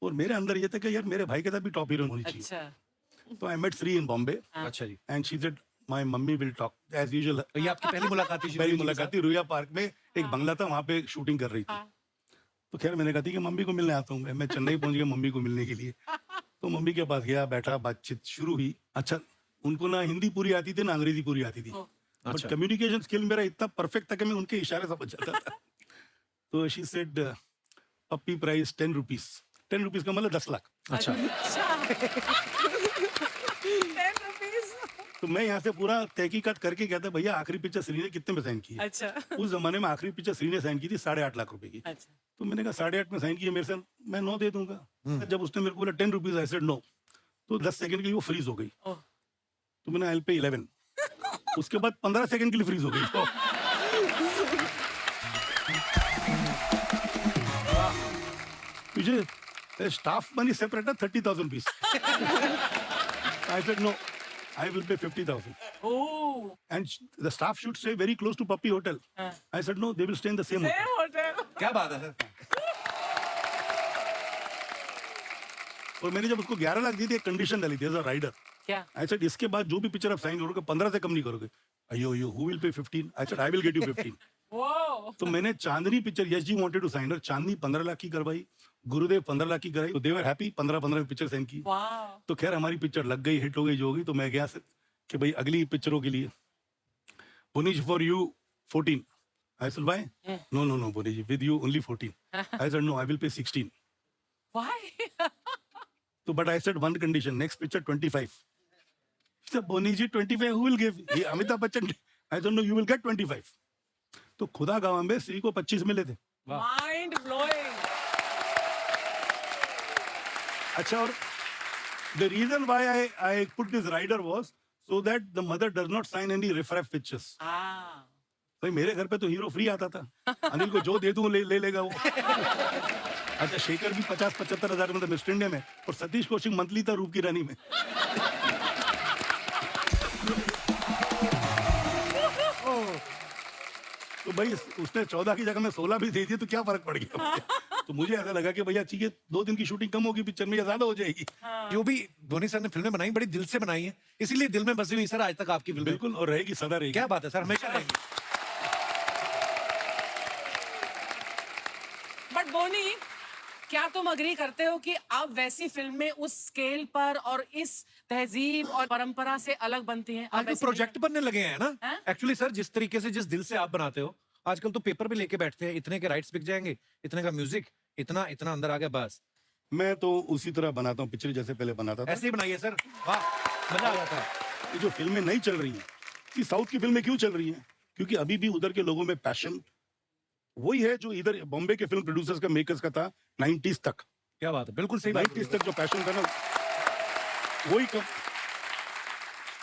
और मेरे अंदर ये था कि यार मेरे भाई के साथ भी टॉप हीरोइन होनी चाहिए। अच्छा तो I met Sri in Bombay, अच्छा जी। And she said my mummy will talk as usual. तो ये आपकी पहली मुलाकात थी? पहली मुलाकात थी रुया पार्क में, एक बंगला था, वहां पे शूटिंग कर रही थी। तो खैर मैंने कहा थी कि मम्मी को मिलने आता हूँ मैं चेन्नई पहुंच गया मम्मी को मिलने के लिए। तो मम्मी के पास गया, बैठा, बातचीत शुरू हुई। अच्छा, उनको ना हिंदी पूरी आती थी ना अंग्रेजी पूरी आती थी, बट अच्छा। कम्युनिकेशन स्किल मेरा इतना परफेक्ट था कि मैं उनके इशारे समझ जाता था। तो she said puppy price 10 rupees. 10 rupees का मतलब 10 लाख। अच्छा। 10 रुपीस तो मैं यहाँ से पूरा तहकीकात करके कहता, भैया आखिरी पिक्चर श्री ने कितने में साइन की है? अच्छा उस जमाने में आखिरी पिक्चर श्री ने साइन की थी 8.5 लाख रुपए की। अच्छा तो मैंने कहा 8.5 में साइन किया, मेरे से मैं 9 दे दूंगा। जब उसने मेरे को बोला 10 रुपीज, आई सेड नो, तो 10 सेकंड के लिए वो फ्रीज हो गई। ओह तो मैंने आई पे 11। उसके बाद 15 सेकंड के लिए फ्रीज हो गई। तो मुझे स्टाफ मनी सेपरेट है 30,000 rupees. I said no, I will pay 50,000. Oh And the staff should stay very close to Puppy Hotel. I said, no, they will stay in the same hotel. Hotel क्या बात है sir. और मैंने जब उसको 11 लाख दी थी, एक कंडीशन डाली थी एज अ राइडर। क्या I said, इसके बाद जो भी पिक्चर आप साइन करोगे 15 से कम नहीं करोगे। अयो, who will pay 15? I said, I will get you 15. वो तो मैंने Chandni picture, Yash ji wanted to sign her, Chandni 15 lakh की करवाई, गुरुदेव 15 लाख की कराई, तो दे वर हैप्पी। 15 में पिक्चर साइन की। वाह तो खैर हमारी पिक्चर लग गई, हिट हो गई, जो होगी। तो मैं गया कि भाई अगली पिक्चरों के लिए पुनिश for you 14। I said why? No no no पुनिश, with you only 14। I said no, I will pay 16। Why तो but I said one condition, next picture 25। पुनिश जी 25 who will give? Amitabh Bachchan. I said no, you will get 25। तो खुदा गवाह में श्री को 25 मिले थे। माइंड ब्लोइंग अच्छा, और the reason why I put this rider was so that the mother does not sign any riff-raff pictures. हाँ भाई मेरे घर पे तो हीरो फ्री आता था, अनिल को जो दे दूं ले लेगा वो। अच्छा, शेखर भी 50-75 हजार में था मिस्टर इंडिया में, और सतीश कौशिक मंथली था रूप की रानी में। तो भाई उसने 14 की जगह में 16 भी दे दिए, तो क्या फर्क पड़ गया मुझे? तो मुझे ऐसा लगा कि भैया ठीक है, 2 दिन की शूटिंग कम होगी पिक्चर में, या ज्यादा हो जाएगी। जो भी धोनी सर ने फिल्में बनाई बड़ी दिल से बनाई है, इसीलिए दिल में बसी हुई सर आज तक आपकी फिल्में। बिल्कुल, और रहेगी, सदा रहेगी। क्या बात है सर, हमेशा रहेंगी। बट बोनी क्या तुम अग्री करते हो कि अब वैसी फिल्में उस स्केल पर और इस तहजीब और परंपरा से अलग बनती हैं? अब आजकल वैसे प्रोजेक्ट बनने लगे हैं ना हैं? एक्चुअली सर, जिस तरीके से जिस दिल से आप बनाते हो, आजकल तो पेपर पे लेके बैठते हैं, इतने के राइट्स बिक जाएंगे, इतने का म्यूजिक, इतना इतना अंदर आ गया, बस मैं तो उसी तरह बनाता हूँ पिक्चर जैसे पहले बनाता था। ऐसे ही बनाइए सर, वाह मजा आ जाता है। ये जो फिल्में नहीं चल रही हैं, कि साउथ की फिल्में क्यों चल रही हैं? क्योंकि अभी भी उधर के लोगों में पैशन वही है जो इधर बॉम्बे के फिल्म प्रोड्यूसर्स का, मेकर्स का था 90s तक। क्या बात है, बिल्कुल सही बात 90s तक जो पैशन था ना,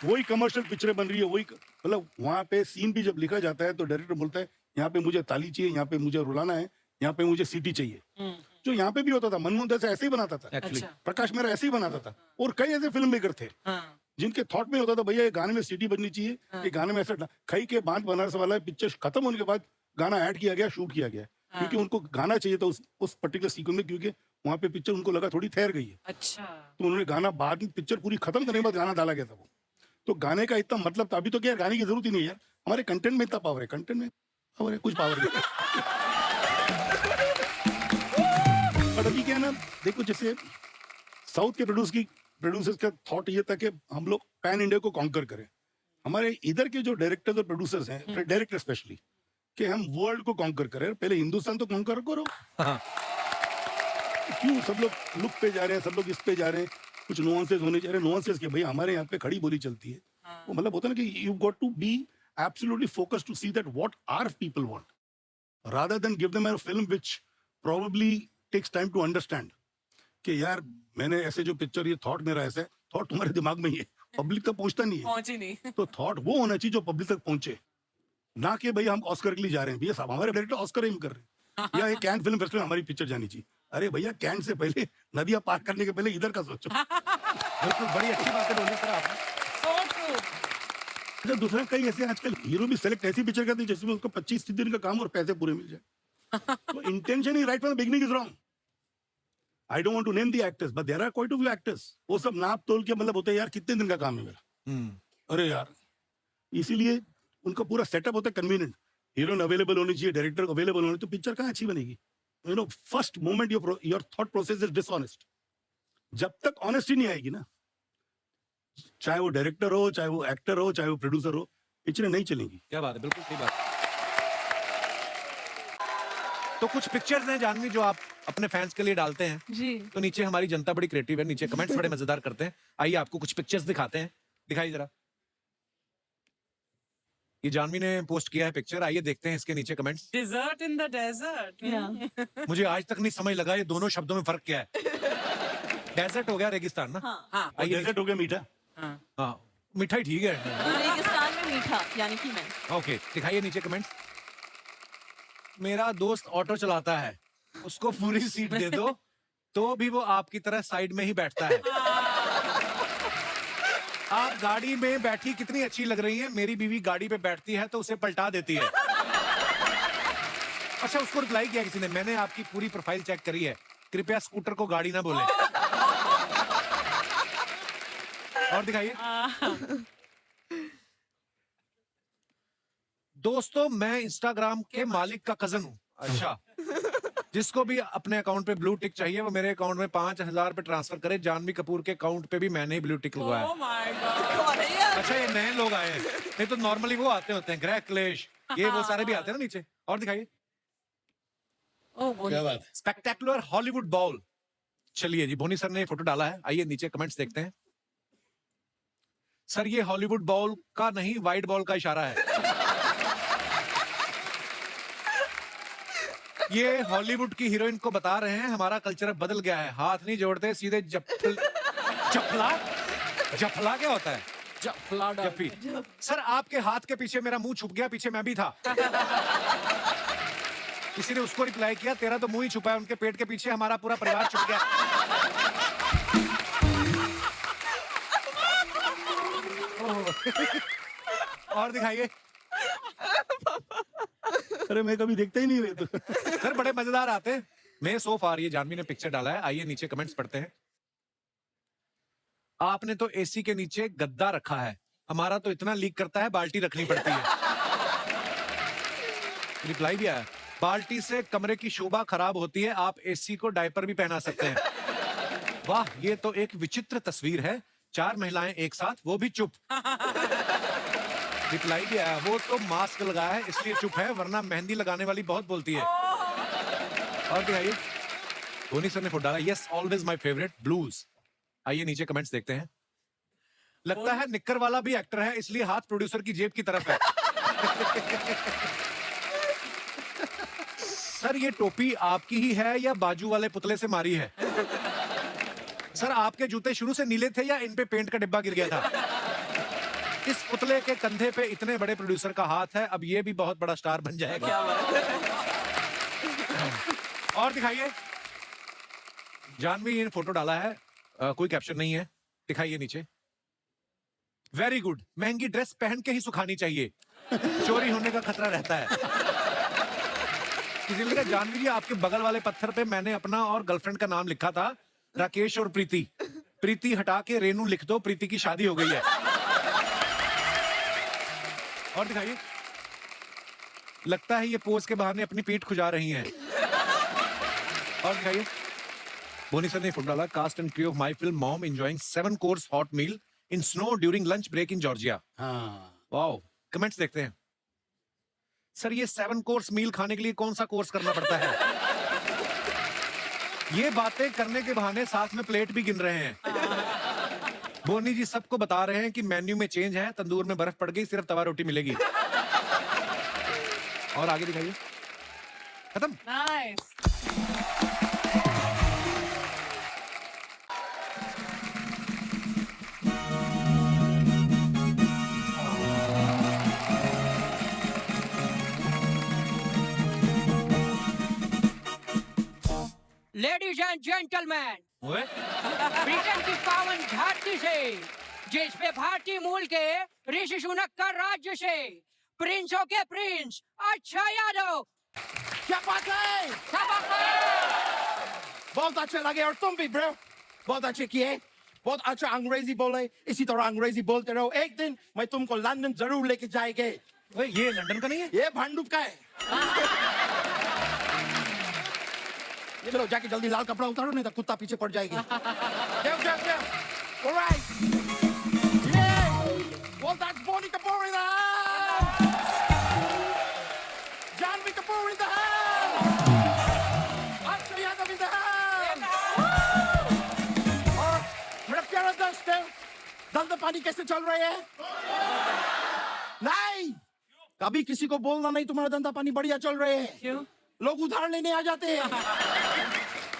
वही कमर्शियल पिक्चरें बन रही है, वही मतलब वहाँ पे सीन भी जब लिखा जाता है तो डायरेक्टर बोलता है यहाँ पे मुझे ताली चाहिए, यहाँ पे मुझे रुलाना है, यहाँ पे मुझे सीटी चाहिए। जो यहाँ पे भी होता था, मनमोहन दास ऐसे ही बनाता था, एक्चुअली। अच्छा। प्रकाश मेहरा ऐसे ही बनाता था, और कई ऐसे फिल्म मेकर थे हाँ। जिनके थॉट में होता था भैया ये गाने में सीटी बजनी चाहिए, ये गाने में ऐसा। खई के बांध बनारस वाला पिक्चर खत्म होने के बाद गाना ऐड किया गया, शूट किया गया, क्योंकि उनको गाना चाहिए था उस पर्टिकुलर सीक्वेंस में, क्योंकि वहाँ पे पिक्चर उनको लगा थोड़ी ठहर गई है, अच्छा। तो उन्होंने गाना बाद में पिक्चर पूरी खत्म करने के बाद गाना डाला गया था वो। तो गाने का इतना मतलब था। अभी तो क्या गाने की जरूरत ही नहीं है, हमारे कंटेंट में इतना पावर है, कंटेंट में पावर है, कुछ पावर नहीं। पर अभी क्या है ना, देखो जैसे साउथ के प्रोड्यूसर्स का थॉट ये था कि हम लोग पैन इंडिया को कॉन्कर करें। हमारे इधर के जो डायरेक्टर्स और प्रोड्यूसर्स हैं, डायरेक्टर स्पेशली, कि हम वर्ल्ड को कॉन्कर करें, पहले हिंदुस्तान तो कॉन्कर करो। हाँ। क्यों सब लोग लुक पे जा रहे हैं, सब लोग इस पे जा रहे हैं, कुछ नुआंसेस होने जा रहे हैं, नुआंसेस के भाई हमारे यहाँ पे खड़ी बोली चलती है। वो मतलब होता है ना कि you got to be absolutely focused to see that what our people want rather than give them a film which probably takes time to understand कि यार मैंने ऐसे जो पिक्चर, ये थॉट मेरा ऐसे, थॉट तुम्हारे दिमाग में ही है, पब्लिक तक पहुंचता नहीं है। पहुंची नहीं। तो थॉट वो होना चाहिए जो पब्लिक तक पहुंचे, ना कि भाई हम ऑस्कर के लिए जा रहे हैं, भैया साहब हमारे डायरेक्टर ऑस्कर एम कर रहे हैं, या ये कैन फिल्म फेस्टिवल हमारी पिक्चर जानी चाहिए। अरे भैया कैन से पहले, नदियां पार करने के पहले इधर का सोचो। बिल्कुल, बड़ी अच्छी बातें बोली सर आपने। So true. अच्छा, दूसरा कई ऐसे आजकल हीरो भी सेलेक्ट ऐसी पिक्चर करते हैं जिसमें उसको 25 दिन का काम और पैसे पूरे मिल जाए। तो इंटेंशन ही right from the beginning is wrong. I don't want to name the actors but there are quite a few actors, वो सब नाप तोल के मतलब होते हैं यार कितने दिन का काम है मेरा। अरे यार, इसीलिए उनका पूरा सेटअप होता है कन्वीनियंट, हीरोइन अवेलेबल होनी चाहिए, डायरेक्टर अवेलेबल होनी, तो पिक्चर कहाँ अच्छी बनेगी? You know, first moment your thought process is dishonest. जब तक ऑनेस्टी नहीं आएगी ना, चाहे वो डायरेक्टर हो, चाहे वो एक्टर हो, चाहे वो प्रोड्यूसर हो, पिक्चरें नहीं चलेंगी। क्या बात है, बिल्कुल सही बात। तो कुछ पिक्चर्स हैं जानवी जो आप अपने फैंस के लिए डालते हैं, जी। तो नीचे हमारी जनता बड़ी क्रिएटिव है, नीचे कमेंट्स बड़े मजेदार करते हैं। आइए आपको कुछ पिक्चर्स दिखाते हैं, दिखाइए जरा। ये जानवी ने पोस्ट किया है पिक्चर, आइए देखते हैं इसके नीचे comments. Desert in the desert. Yeah. मुझे आज तक नहीं समझ लगा ये दोनों शब्दों में फर्क क्या है। डेजर्ट हो गया रेगिस्तान ना। हाँ। हाँ। और डेजर्ट हो गया मीठा। हाँ। हाँ, मिठाई ठीक है। रेगिस्तान में मीठा यानी कि मैं। ओके, दिखाइए नीचे कमेंट्स। मेरा दोस्त ऑटो चलाता है, उसको पूरी सीट दे दो तो भी वो आपकी तरह साइड में ही बैठता है। आप गाड़ी में बैठी कितनी अच्छी लग रही है, मेरी बीवी गाड़ी पे बैठती है तो उसे पलटा देती है। अच्छा, उसको रिप्लाई किया किसी ने, मैंने आपकी पूरी प्रोफाइल चेक करी है, कृपया स्कूटर को गाड़ी ना बोले। और दिखाइए। दोस्तों, मैं इंस्टाग्राम के मालिक का कजन हूँ। अच्छा, जिसको भी अपने अकाउंट पे ब्लू टिक चाहिए वो मेरे अकाउंट में 5,000 रुपए ट्रांसफर करे। जानवी कपूर के अकाउंट पे भी मैंने ही ब्लू टिक लगवाया। Oh my God. कौन है ये? अच्छा, ये नए लोग आए हैं, नहीं तो नॉर्मली वो आते होते हैं, ग्रह क्लेश, ये वो सारे भी आते हैं ना नीचे। और दिखाइए। Oh, बोलिए। क्या बात है? Spectacular Hollywood ball. चलिए जी, बोनी सर ने फोटो डाला है, आइए नीचे कमेंट्स देखते हैं। सर, ये हॉलीवुड बॉल का नहीं, वाइट बॉल का इशारा है। ये हॉलीवुड की हीरोइन को बता रहे हैं हमारा कल्चर अब बदल गया है, हाथ नहीं जोड़ते, सीधे जफला। जफला क्या होता है? जफला डाल। जफी। सर, आपके हाथ के पीछे मेरा मुंह छुप गया, पीछे मैं भी था। किसी ने उसको रिप्लाई किया, तेरा तो मुंह ही छुपा है, उनके पेट के पीछे हमारा पूरा परिवार छुप गया। और दिखाइए। अरे मैं कभी देखता ही नहीं हुए तो। सर, बड़े मजेदार आते हैं। मैं सो फार ये जानवी ने पिक्चर डाला है, आइए नीचे कमेंट्स पढ़ते हैं। आपने तो एसी के नीचे गद्दा रखा है, हमारा तो इतना लीक करता है बाल्टी रखनी पड़ती है। रिप्लाई भी आया, बाल्टी से कमरे की शोभा खराब होती है, आप एसी को डायपर भी पहना सकते हैं। वाह, ये तो एक विचित्र तस्वीर है। 4 महिलाएं एक साथ, वो भी चुप। रिप्लाई भी आया, वो तो मास्क लगाया है इसलिए चुप है, वरना मेहंदी लगाने वाली बहुत बोलती है। और दिखाइए, धोनी सर ने फुट डाला, yes always my favourite blues. आइए नीचे कमेंट्स देखते हैं। लगता है निक्कर वाला भी एक्टर है, इसलिए हाथ प्रोड्यूसर की जेब की तरफ है। सर ये टोपी आपकी ही है या बाजू वाले पुतले से मारी है? सर आपके जूते शुरू से नीले थे या इन पे पेंट का डिब्बा गिर गया था? इस पुतले के कंधे पे इतने बड़े प्रोड्यूसर का हाथ है, अब ये भी बहुत बड़ा स्टार बन जाएगा। क्या बात है। और दिखाइए, जानवी ने फोटो डाला है, कोई कैप्शन नहीं है, दिखाइए नीचे। वेरी गुड, महंगी ड्रेस पहन के ही सुखानी चाहिए, चोरी होने का खतरा रहता है। किसी ने कहा, जानवी जी आपके बगल वाले पत्थर पे मैंने अपना और गर्लफ्रेंड का नाम लिखा था, राकेश और प्रीति। प्रीति हटा के रेनू लिख दो, प्रीति की शादी हो गई है। और दिखाइए, लगता है ये पोज के बहाने अपनी पीठ खुजा रही हैं। और दिखाइए, बोनी सर ने फुट डाला, cast and crew of my film Mom enjoying 7 course hot meal in snow during lunch break in Georgia. हाँ वाओ, कमेंट्स देखते हैं। सर ये 7 कोर्स मील खाने के लिए कौन सा कोर्स करना पड़ता है? ये बातें करने के बहाने साथ में प्लेट भी गिन रहे हैं। बोनी जी सबको बता रहे हैं कि मेन्यू में चेंज है, तंदूर में बर्फ पड़ गई, सिर्फ तवा रोटी मिलेगी। और आगे दिखाइए, खत्म। नाइस। लेडीज एंड जेंटलमैन, ओए, ब्रिटेन की पावन धरती से, जिस पे भारतीय मूल के ऋषि सुनक का राज्य से, प्रिंसों के प्रिंस अच्छा यादव। क्या बात है, बहुत अच्छे लगे। और तुम भी ब्रो, बहुत अच्छे किए, बहुत अच्छा अंग्रेजी बोले। इसी तरह अंग्रेजी बोलते रहो, एक दिन मैं तुमको लंदन जरूर लेके जाएंगे। ओए, ये लंदन का नहीं है? ये भांडुप का है। चलो जाके जल्दी लाल कपड़ा उतारो, नहीं तो कुत्ता पीछे पड़ जाएगी। जाओ जाओ जाओ। Alright. Yeah. Well, that's Bonnie Kapoor in the house. Janvi Kapoor in the house. Akshay Yadav in the house. और मेरा प्यारा दोस्त, धंधा पानी कैसे चल रहा है? नहीं, कभी किसी को बोलना नहीं तुम्हारा धंधा पानी बढ़िया चल रहे हैं। क्यों? लोग उधार लेने आ जाते हैं,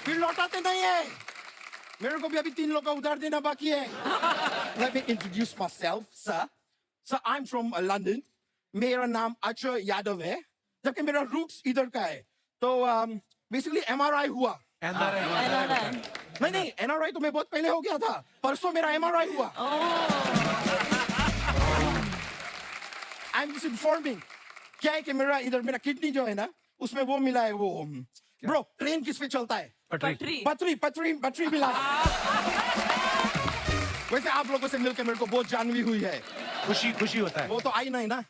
फिर लौटाते नहीं है। मेरे को भी अभी 3 लोग का उधार देना बाकी है। Let me introduce myself, sir. Sir, I'm from London. मेरा नाम अक्षय यादव है, जबकि मेरा रूट्स इधर का है। तो बेसिकली MRI हुआ। नहीं, NRI तो मैं बहुत पहले हो गया था, परसों मेरा MRI हुआ। I'm just informing, क्या है कि मेरा इधर मेरा किडनी जो है ना, उसमें वो मिला है। वो ब्रो, ट्रेन किस पे चलता है? पटरी मिला। वैसे आप लोगों से मिलकर मेरे को बहुत जानवी हुई है। खुशी होता है। वो तो आई नहीं ना।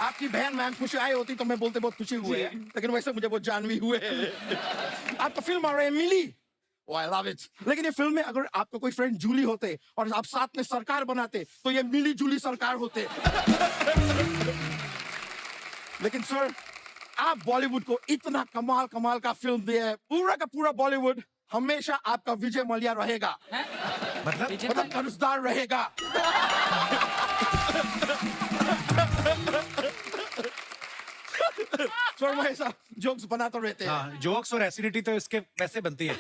आपकी बहन मैम खुशी आई होती तो मैं बोलते बहुत खुशी हुए है, लेकिन वैसे मुझे बहुत जानवी हुए है। आपका फिल्म आ रहा है मिली। Oh, I love it. लेकिन ये फिल्म में अगर आपका कोई फ्रेंड जूली होते और आप साथ में सरकार बनाते तो ये मिली जुली सरकार होते। लेकिन सर, आप बॉलीवुड को इतना कमाल का फिल्म दिया है, पूरा का पूरा बॉलीवुड हमेशा आपका विजय मल्ल्या रहेगा। मतलब कर्जदार रहेगा। सर मैं ऐसा जोक्स बनाते रहते हैं। हाँ, जोक्स और एसिडिटी तो इसके वैसे बनती है।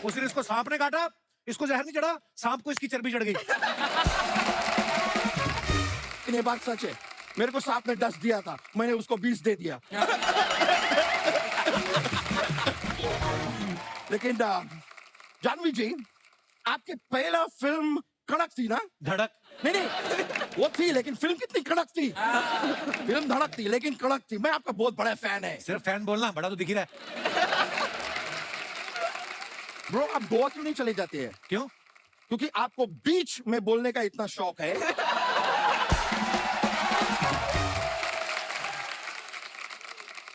उस दिन इसको सांप ने काटा, इसको जहर नहीं चढ़ा, सांप को इसकी चर्बी चढ़ गई। ये बात सच है, मेरे को सांप ने 10 दिया था, मैंने उसको 20 दे दिया। लेकिन जानवी जी, आपके पहला फिल्म कड़क थी ना? धड़क नहीं, वो थी, लेकिन फिल्म कितनी कड़क थी। फिल्म धड़क थी लेकिन कड़क थी। मैं आपका बहुत बड़ा फैन है। सिर्फ फैन बोलना, बड़ा तो दिख ही रहा है। ब्रो, आप गोवा क्यों नहीं चले जाते हैं? क्यों? क्योंकि आपको बीच में बोलने का इतना शौक है।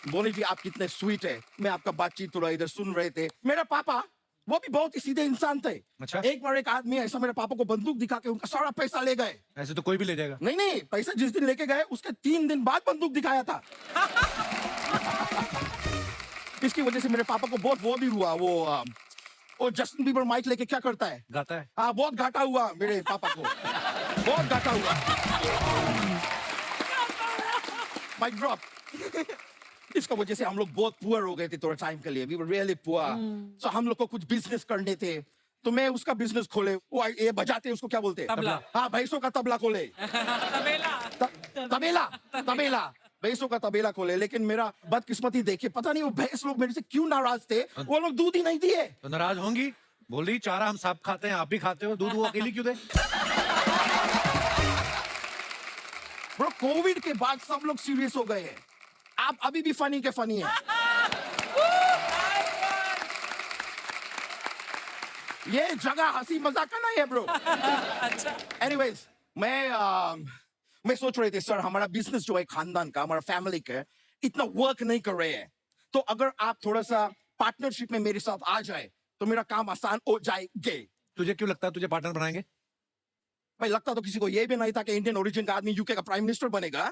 बोले जी आप कितने स्वीट है, मैं आपका बातचीत थोड़ा इधर सुन रहे थे। मेरा पापा वो भी बहुत ही सीधे इंसान थे। अच्छा। एक बार एक आदमी ऐसा मेरे पापा को बंदूक दिखा के उनका सारा पैसा ले गए। ऐसे तो कोई भी ले जाएगा। नहीं नहीं, पैसा जिस दिन लेके गए उसके 3 दिन बाद बंदूक दिखाया था। इसकी वजह से मेरे पापा को बहुत वो भी हुआ। वो जस्टिन बीबर माइक लेके क्या करता है, गाता है। हाँ बहुत घाटा हुआ मेरे पापा को, बहुत घाटा हुआ। Mic drop. इसका वजह से हम लोग बहुत पुअर हो गए थे थोड़ा टाइम के लिए। We were really poor. So हम लोग को कुछ बिजनेस करने थे, तो मैं उसका बिजनेस खोले। वो ये बजाते हैं, उसको क्या बोलते हैं? तबला। हाँ, भैंसों का तबला खोले। तबेला तबेला भैंसों का तबेला खोले। लेकिन मेरा बदकिस्मती देखिए, पता नहीं वो भैंस लोग मेरे से क्यों नाराज थे। वो लोग दूध ही नहीं दिए। तो नाराज होंगी, बोल रही चारा हम सब खाते हैं, आप भी खाते हो, दूध वो अकेली क्यों दे? ब्रो, कोविड के बाद सब लोग सीरियस हो गए हैं। आप अभी भी फनी के फनी है। ये जगह हंसी मजाक का नहीं है ब्रो। एनीवेज, मैं सोच रहे थे सर, हमारा बिजनेस जो है खानदान का, हमारा फैमिली का, इतना वर्क नहीं कर रहे हैं। तो अगर आप थोड़ा सा पार्टनरशिप में मेरे साथ आ जाए तो मेरा काम आसान हो जाएंगे। तुझे क्यों लगता है तुझे पार्टनर बनाएंगे? भाई लगता तो किसी को ये भी नहीं था कि इंडियन ओरिजिन का आदमी यूके का प्राइम मिनिस्टर बनेगा।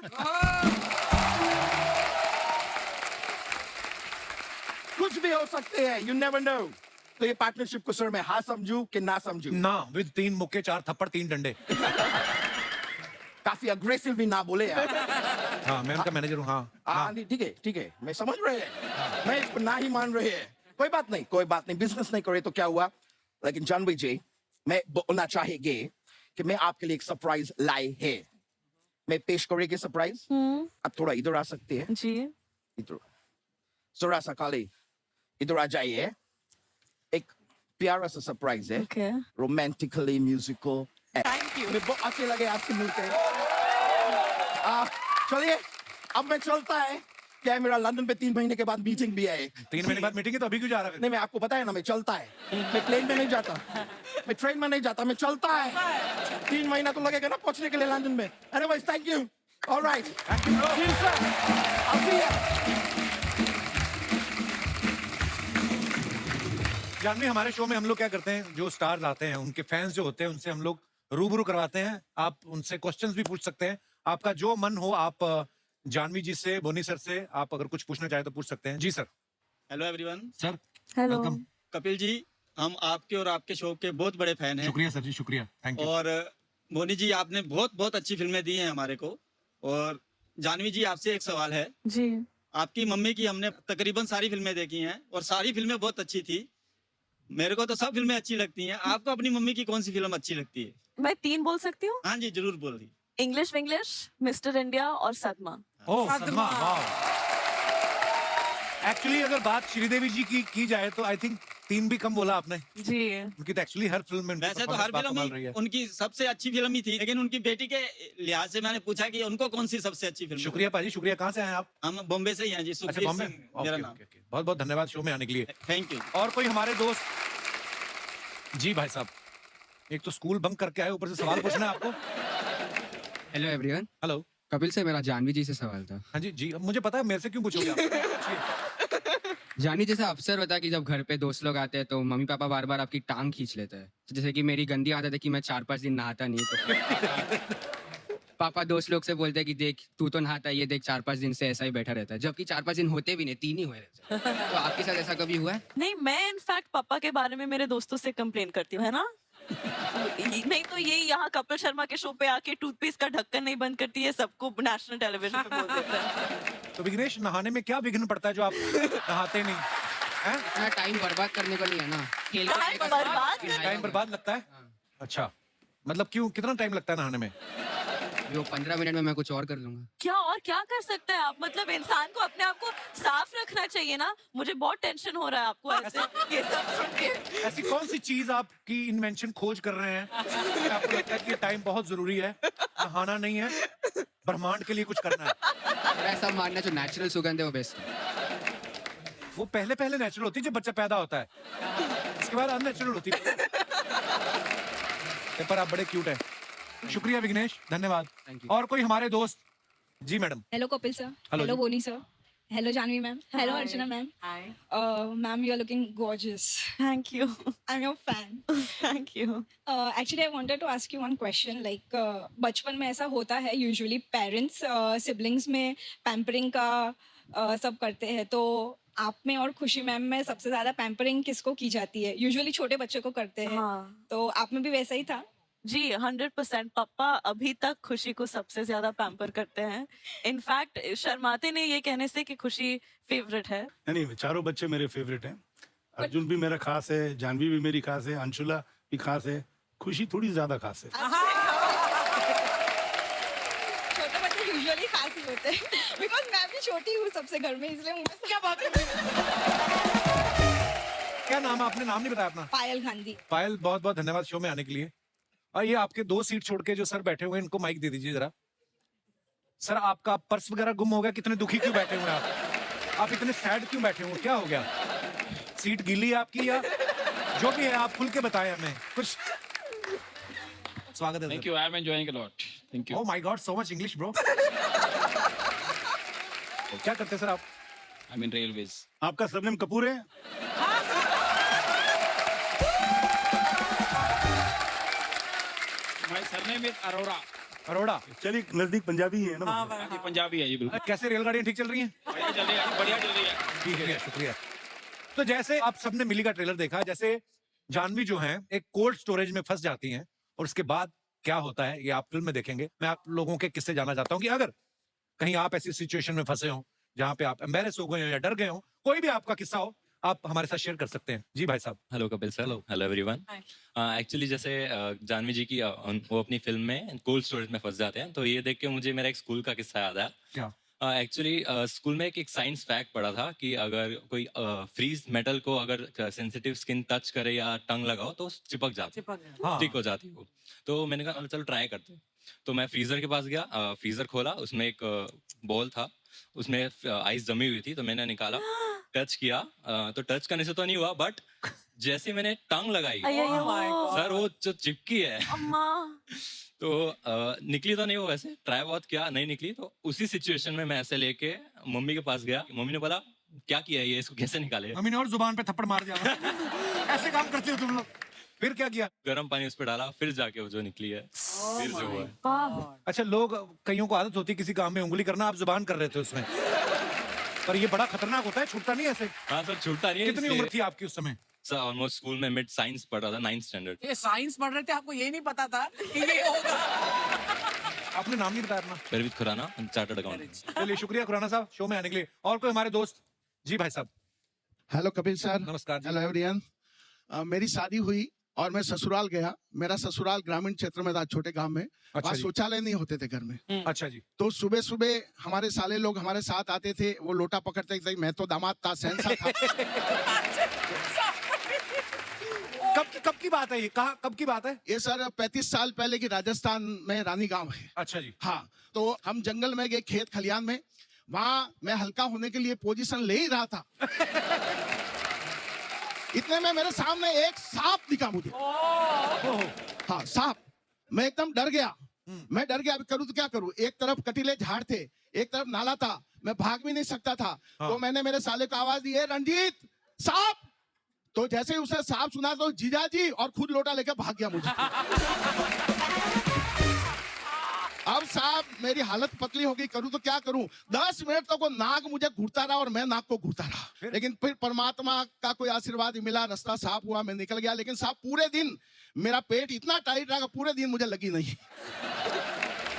कुछ भी हो सकते हैं, यू नेवर नो। तो ये पार्टनरशिप को सर मैं हाँ समझू कि ना समझू? ना, विद 3 मुक्के 4 थप्पड़ 3 डंडे। काफी अग्रेसिव भी ना बोले यार। हाँ, मैं उनका मैनेजर हूँ। हाँ, हाँ। नहीं ठीक है, मैं समझ रहे हैं। मैं इसको ना ही मान रहे हैं। कोई बात नहीं, बिजनेस नहीं करे तो क्या हुआ। लेकिन जानवी जी, मैं बोलना चाहेंगे कि मैं आपके लिए एक सरप्राइज लाए है। मैं पेश करेंगे सरप्राइज। आप थोड़ा इधर आ सकते हैं? जी। इधर जरा सा काली इधर आ जाइए। एक प्यारा सा सरप्राइज है, okay. Romantically musical. Thank you. मैं बहुत अच्छे लगे आपसे मिलते। चलिए अब मैं चलता है। क्या है, मेरा लंदन पे 3 महीने के बाद मीटिंग भी है एक। 3 महीने बाद मीटिंग है, तो अभी क्यों जा रहा है? नहीं, मैं आपको पता है ना, मैं चलता है। मैं प्लेन में नहीं जाता, मैं ट्रेन में नहीं जाता, मैं चलता है। 3 महीना तो लगेगा ना पहुंचने के लिए लंदन में। Anyways, thank you. Alright, thank you sir. I'll see you. Janhvi, हमारे शो में हम लोग क्या करते हैं, जो स्टार्स आते हैं उनके फैंस जो होते हैं उनसे हम लोग रूबरू करवाते हैं। आप उनसे क्वेश्चंस भी पूछ सकते हैं, आपका जो मन हो। आप जानवी जी से, बोनी सर से आप अगर कुछ पूछना चाहे तो पूछ सकते हैं। जी sir. Hello everyone. Sir hello. Welcome. Kapil ji, हम आपके और आपके शो के बहुत बड़े फैन हैं। शुक्रिया सर जी, शुक्रिया, थैंक यू। और मोनी जी, आपने बहुत बहुत अच्छी फिल्में दी हैं हमारे को। और जानवी जी, आपसे एक सवाल है। जी। आपकी मम्मी की हमने तकरीबन सारी फिल्में देखी हैं और सारी फिल्में बहुत अच्छी थी। मेरे को तो सब फिल्में अच्छी लगती हैं। आपको अपनी मम्मी की कौन सी फिल्म अच्छी लगती है? मैं 3 बोल सकती हूँ? हाँ जी, जरूर बोल दी। इंग्लिश विंग्लिश, मिस्टर इंडिया और सदमा। ओह, सदमा, वाह। एक्चुअली अगर बात श्रीदेवी जी की जाए तो आई थिंक 3 भी कम बोला आपने। जी। उनकी तो एक्चुअली हर फिल्म में वैसे तो हर फिल्म रही है। उनकी सबसे अच्छी फिल्म ही थी, लेकिन उनकी बेटी के लिहाज से मैंने पूछा कि उनको कौन सी सबसे अच्छी फिल्म। शुक्रिया पाजी, शुक्रिया। कहाँ से आए आप? हम बॉम्बे से ही हैं जी। अच्छा, सुखबीर बॉम्बे। सिंह मेरा नाम। बहुत बहुत धन्यवाद शो में आने के लिए। Thank you. और कोई हमारे दोस्त? जी भाई साहब, एक तो स्कूल बंक करके आए, ऊपर से सवाल पूछना है आपको। Hello everyone. हेलो। कपिल से मेरा जानवी जी से सवाल था। हाँ जी जी, अब मुझे पता है, मेरे से क्यों पूछोगे आप? जानवी, जैसा अक्सर होता है कि जब घर पे दोस्त लोग आते हैं तो मम्मी पापा बार बार आपकी टांग खींच लेते हैं। तो जैसे कि मेरी गंदी आदत है कि मैं 4-5 दिन नहाता नहीं, तो पापा दोस्त लोग से बोलते हैं कि देख तू तो नहाता है, ये देख 4-5 दिन से ऐसा ही बैठा रहता है, जबकि 4-5 दिन होते भी नहीं, 3 ही हुए रहते हैं। तो आपके साथ ऐसा कभी हुआ है? नहीं, मैं इनफैक्ट पापा के बारे में मेरे दोस्तों से कंप्लेन करती हूँ, है ना? नहीं तो ये यहाँ कपिल शर्मा के शो पे आके टूथपेस्ट का ढक्कन नहीं बंद करती है, सबको नेशनल टेलीविजन पे बोल देता है। तो विघ्नेश, नहाने में क्या विघ्न पड़ता है जो आप नहाते नहीं हैं? इतना टाइम बर्बाद करने को नहीं है ना। खेल को टाइम लेकर बर्बाद कि नहाए टाइम होंगे। बर्बाद लगता है? अच्छा, मतलब क्यों, कितना टाइम लगता है नहाने में? जो 15 मिनट में मैं कुछ और कर लूंगा। क्या कर सकते हैं आप? मतलब इंसान को अपने आप को साफ रखना चाहिए ना। मुझे बहुत टेंशन हो रहा है आपको ऐसे ये सब सुन के। ऐसी कौन सी चीज आपकी इन्वेंशन खोज कर रहे हैं कि आपको लगता है कि ये टाइम बहुत जरूरी है, नहाना नहीं है, ब्रह्मांड के लिए कुछ करना है? मेरा ऐसा मानना है जो नेचुरल सुगंध है वो बेस्ट है। वो पहले पहले नेचुरल होती है जब बच्चा पैदा होता है, उसके बाद अननेचुरल होती है। पर आप बड़े क्यूट हैं। शुक्रिया विघ्नेश, धन्यवाद। Thank you. और कोई हमारे दोस्त? जी madam. Hello Kapil sir. Hello hello जी। Boney sir. Hello, Janvi ma'am. Hello, Hi. Archana ma'am. Hi. Ma'am, you're looking gorgeous. Thank you. I'm your fan. Thank you. Actually, I wanted to ask you one question. Like, बचपन में ऐसा होता है usually parents siblings में pampering का सब करते हैं तो आप में और खुशी मैम में सबसे ज्यादा पैम्परिंग किसको की जाती है? यूजुअली छोटे बच्चे को करते हैं, हाँ तो आप में भी वैसा ही था? जी 100%। पापा अभी तक खुशी को सबसे ज्यादा पैम्पर करते हैं। इनफैक्ट शर्माते नहीं ये कहने से कि खुशी फेवरेट है। नहीं चारों बच्चे मेरे फेवरेट हैं। अर्जुन भी मेरा खास है, जानवी भी मेरी खास है, अंशुला भी खास है, खुशी थोड़ी ज्यादा खास है। छोटे बच्चे यूजुअली खास ही होते हैं बिकॉज मैं भी छोटी हूँ सबसे घर में, इसलिए मुझे क्या बात है? क्या नाम है? आपने नाम नहीं बताया अपना। पायल गांधी। पायल, बहुत बहुत धन्यवाद शो में आने के लिए। और ये आपके 2 सीट छोड़ के जो सर बैठे हुए हैं इनको माइक दे दीजिए जरा। सर आपका पर्स वगैरह गुम हो गया? कितने दुखी क्यों बैठे हुए हैं आप इतने सैड क्यों बैठे हुए? क्या हो गया? सीट गीली है आपकी या जो भी है आप खुल के बताएं हमें कुछ। स्वागत है। Thank you. I am enjoying a lot. Thank you. Oh my God, so much English, bro. क्या करते हैं सर आप? I'm in railways. आपका सरनेम कपूर है? My surname is Arora. Arora. चलिए नजदीक पंजाबी ही है ना। ये पंजाबी है ये बिल्कुल। कैसे रेलगाड़ियां ठीक चल रही हैं? बढ़िया चल रही है, बढ़िया चल रही है। ठीक है, शुक्रिया। तो जैसे आप सबने मिली का ट्रेलर देखा, जैसे जानवी जो हैं एक कोल्ड स्टोरेज में फंस जाती हैं और उसके बाद क्या होता है ये आप फिल्म में देखेंगे। मैं आप लोगों के किस्से जानना चाहता हूँ कि अगर कहीं आप ऐसी सिचुएशन में फंसे हो जहाँ पे आप एम्बेरस हो गए हो या डर गए हो, कोई भी आपका किस्सा हो, आप हमारे साथ शेयर कर सकते हैं। जी भाई साहब। Hello Kapil sir. Hello everyone. Actually जैसे जानवी जी की वो अपनी फिल्म में कोल्ड स्टोरेज में फंस जाते हैं, तो ये देख के मुझे मेरा एक स्कूल का किस्सा याद आया। क्या? एक्चुअली स्कूल में एक साइंस फैक्ट पढ़ा था कि अगर कोई फ्रीज मेटल को अगर सेंसिटिव स्किन टच करे या टंग लगाओ तो चिपक जाती है, हाँ। स्टिक हो जाती है वो। तो मैंने कहा चलो ट्राई करते हैं। तो मैं फ्रीजर के पास गया, फ्रीजर खोला, उसमें एक बॉल था, उसमें आइस जमी हुई थी, तो मैंने निकाला, टच किया, तो टच करने से तो नहीं हुआ, बट जैसे मैंने टंग लगाई सर वो जो चिपकी है तो निकली तो नहीं वो, वैसे ट्राई बहुत किया, नहीं निकली। तो उसी सिचुएशन में मैं ऐसे लेके मम्मी के पास गया, मम्मी ने बोला क्या किया है ये, इसको कैसे निकाले? मम्मी ने और जुबान पे थप्पड़ मार दिया। ऐसे काम करते हो तुम लोग? फिर क्या किया? गर्म पानी उस पर डाला, फिर जाके वो जो निकली है, फिर जो है। अच्छा, लोग कईयों को आदत होती है किसी काम में उंगली करना, आप जुबान कर रहे थे उसमें, पर ये बड़ा खतरनाक होता है, छूटता नहीं ऐसे। हाँ सर, छूटता नहीं है। कितनी उम्र थी आपकी उस समय? सर ऑलमोस्ट स्कूल में मिड साइंस पढ़ रहा था, 9th स्टैंडर्ड। ये साइंस पढ़ रहे थे, आपको ये नहीं पता था कि ये होगा? आपने नाम नहीं बताया अपना? परवीत खुराना, चार्टर्ड अकाउंटेंट। चलिए शुक्रिया खुराना साहब शो में आने के लिए। और कोई हमारे दोस्त? जी भाई साहब। Hello Kapil sir. नमस्कार जी। Hello everyone. मेरी शादी हुई और मैं ससुराल गया। मेरा ससुराल ग्रामीण क्षेत्र में था, छोटे गांव में। अच्छा वहाँ जी। शौचालय नहीं होते थे घर में। अच्छा जी। तो सुबह सुबह हमारे साले लोग हमारे साथ आते थे, वो लोटा पकड़ते थे। मैं तो दामाद था, सहनसा था। कब की बात है ये? कहाँ कब की बात है? ये सर 35 साल पहले की राजस्थान में रानी गांव है। अच्छा जी। हाँ, तो हम जंगल में गए, खेत खलियान में। वहाँ मैं हल्का होने के लिए पोजीशन ले ही रहा था। इतने में मेरे सामने एक सांप दिखा मुझे। हाँ, सांप। मैं एकदम डर गया। मैं डर गया, अब करूँ तो क्या करूँ? एक तरफ कटीले झाड़ थे, एक तरफ नाला था, मैं भाग भी नहीं सकता था। तो मैंने मेरे साले को आवाज दी, "ए रंजीत, सांप!" तो जैसे ही उसे सांप सुना तो जीजा जी और खुद लोटा लेकर भाग गया मुझे। अब साहब मेरी हालत पतली हो गई, करूं तो क्या करूं? 10 मिनट तक वो नाग मुझे घूरता रहा और मैं नाग को घूरता रहा। लेकिन फिर परमात्मा का कोई आशीर्वाद मिला, रास्ता साफ हुआ, मैं निकल गया। लेकिन साहब पूरे दिन मेरा पेट इतना टाइट रहा, पूरे दिन मुझे लगी नहीं।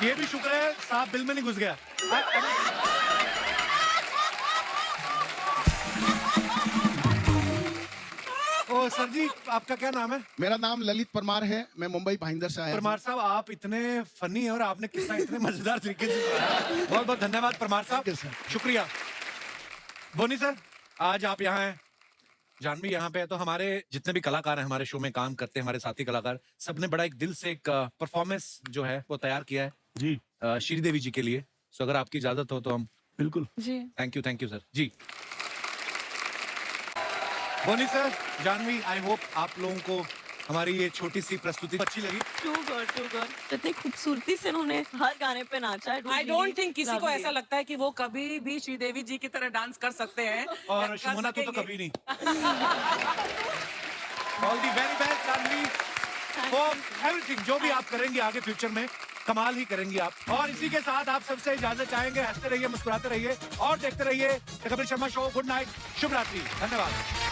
ये भी शुक्र है सांप बिल में नहीं घुस गया। ओ सर जी, आपका क्या नाम है? मेरा नाम ललित परमार है, मैं मुंबई भाईंदर से आया हूं। परमार साहब, आप इतने फनी हैं और आपने किस्सा इतने मजेदार तरीके से सुनाया। बहुत बहुत धन्यवाद परमार साहब, शुक्रिया। बोनी सर, आज आप यहाँ हैं, जानवी यहाँ पे है, तो हमारे जितने भी कलाकार हैं हमारे शो में काम करते हैं, हमारे साथी कलाकार, सबने बड़ा एक दिल से एक परफॉर्मेंस जो है वो तैयार किया है जी श्रीदेवी जी के लिए। सो अगर आपकी इजाजत हो तो हम। बिल्कुल जी। थैंक यू सर जी। Boney sir, Janhvi, I hope आप लोगों को हमारी ये छोटी सी प्रस्तुति अच्छी लगी? Too good. कितनी खूबसूरती से उन्होंने हर गाने पे नाचा है। आई डोंट थिंक किसी को ऐसा लगता है कि वो कभी भी श्रीदेवी जी की तरह डांस कर सकते हैं और कर शुमोना तो सकेंगे। कभी नहीं। All the very best Janhvi for everything. जो भी आप करेंगे आगे फ्यूचर में कमाल ही करेंगी आप। और इसी के साथ आप सबसे इजाजत चाहेंगे। हंसते रहिए, मुस्कुराते रहिए और देखते रहिए the Kapil Sharma show. Good night, शुभ रात्रि, धन्यवाद।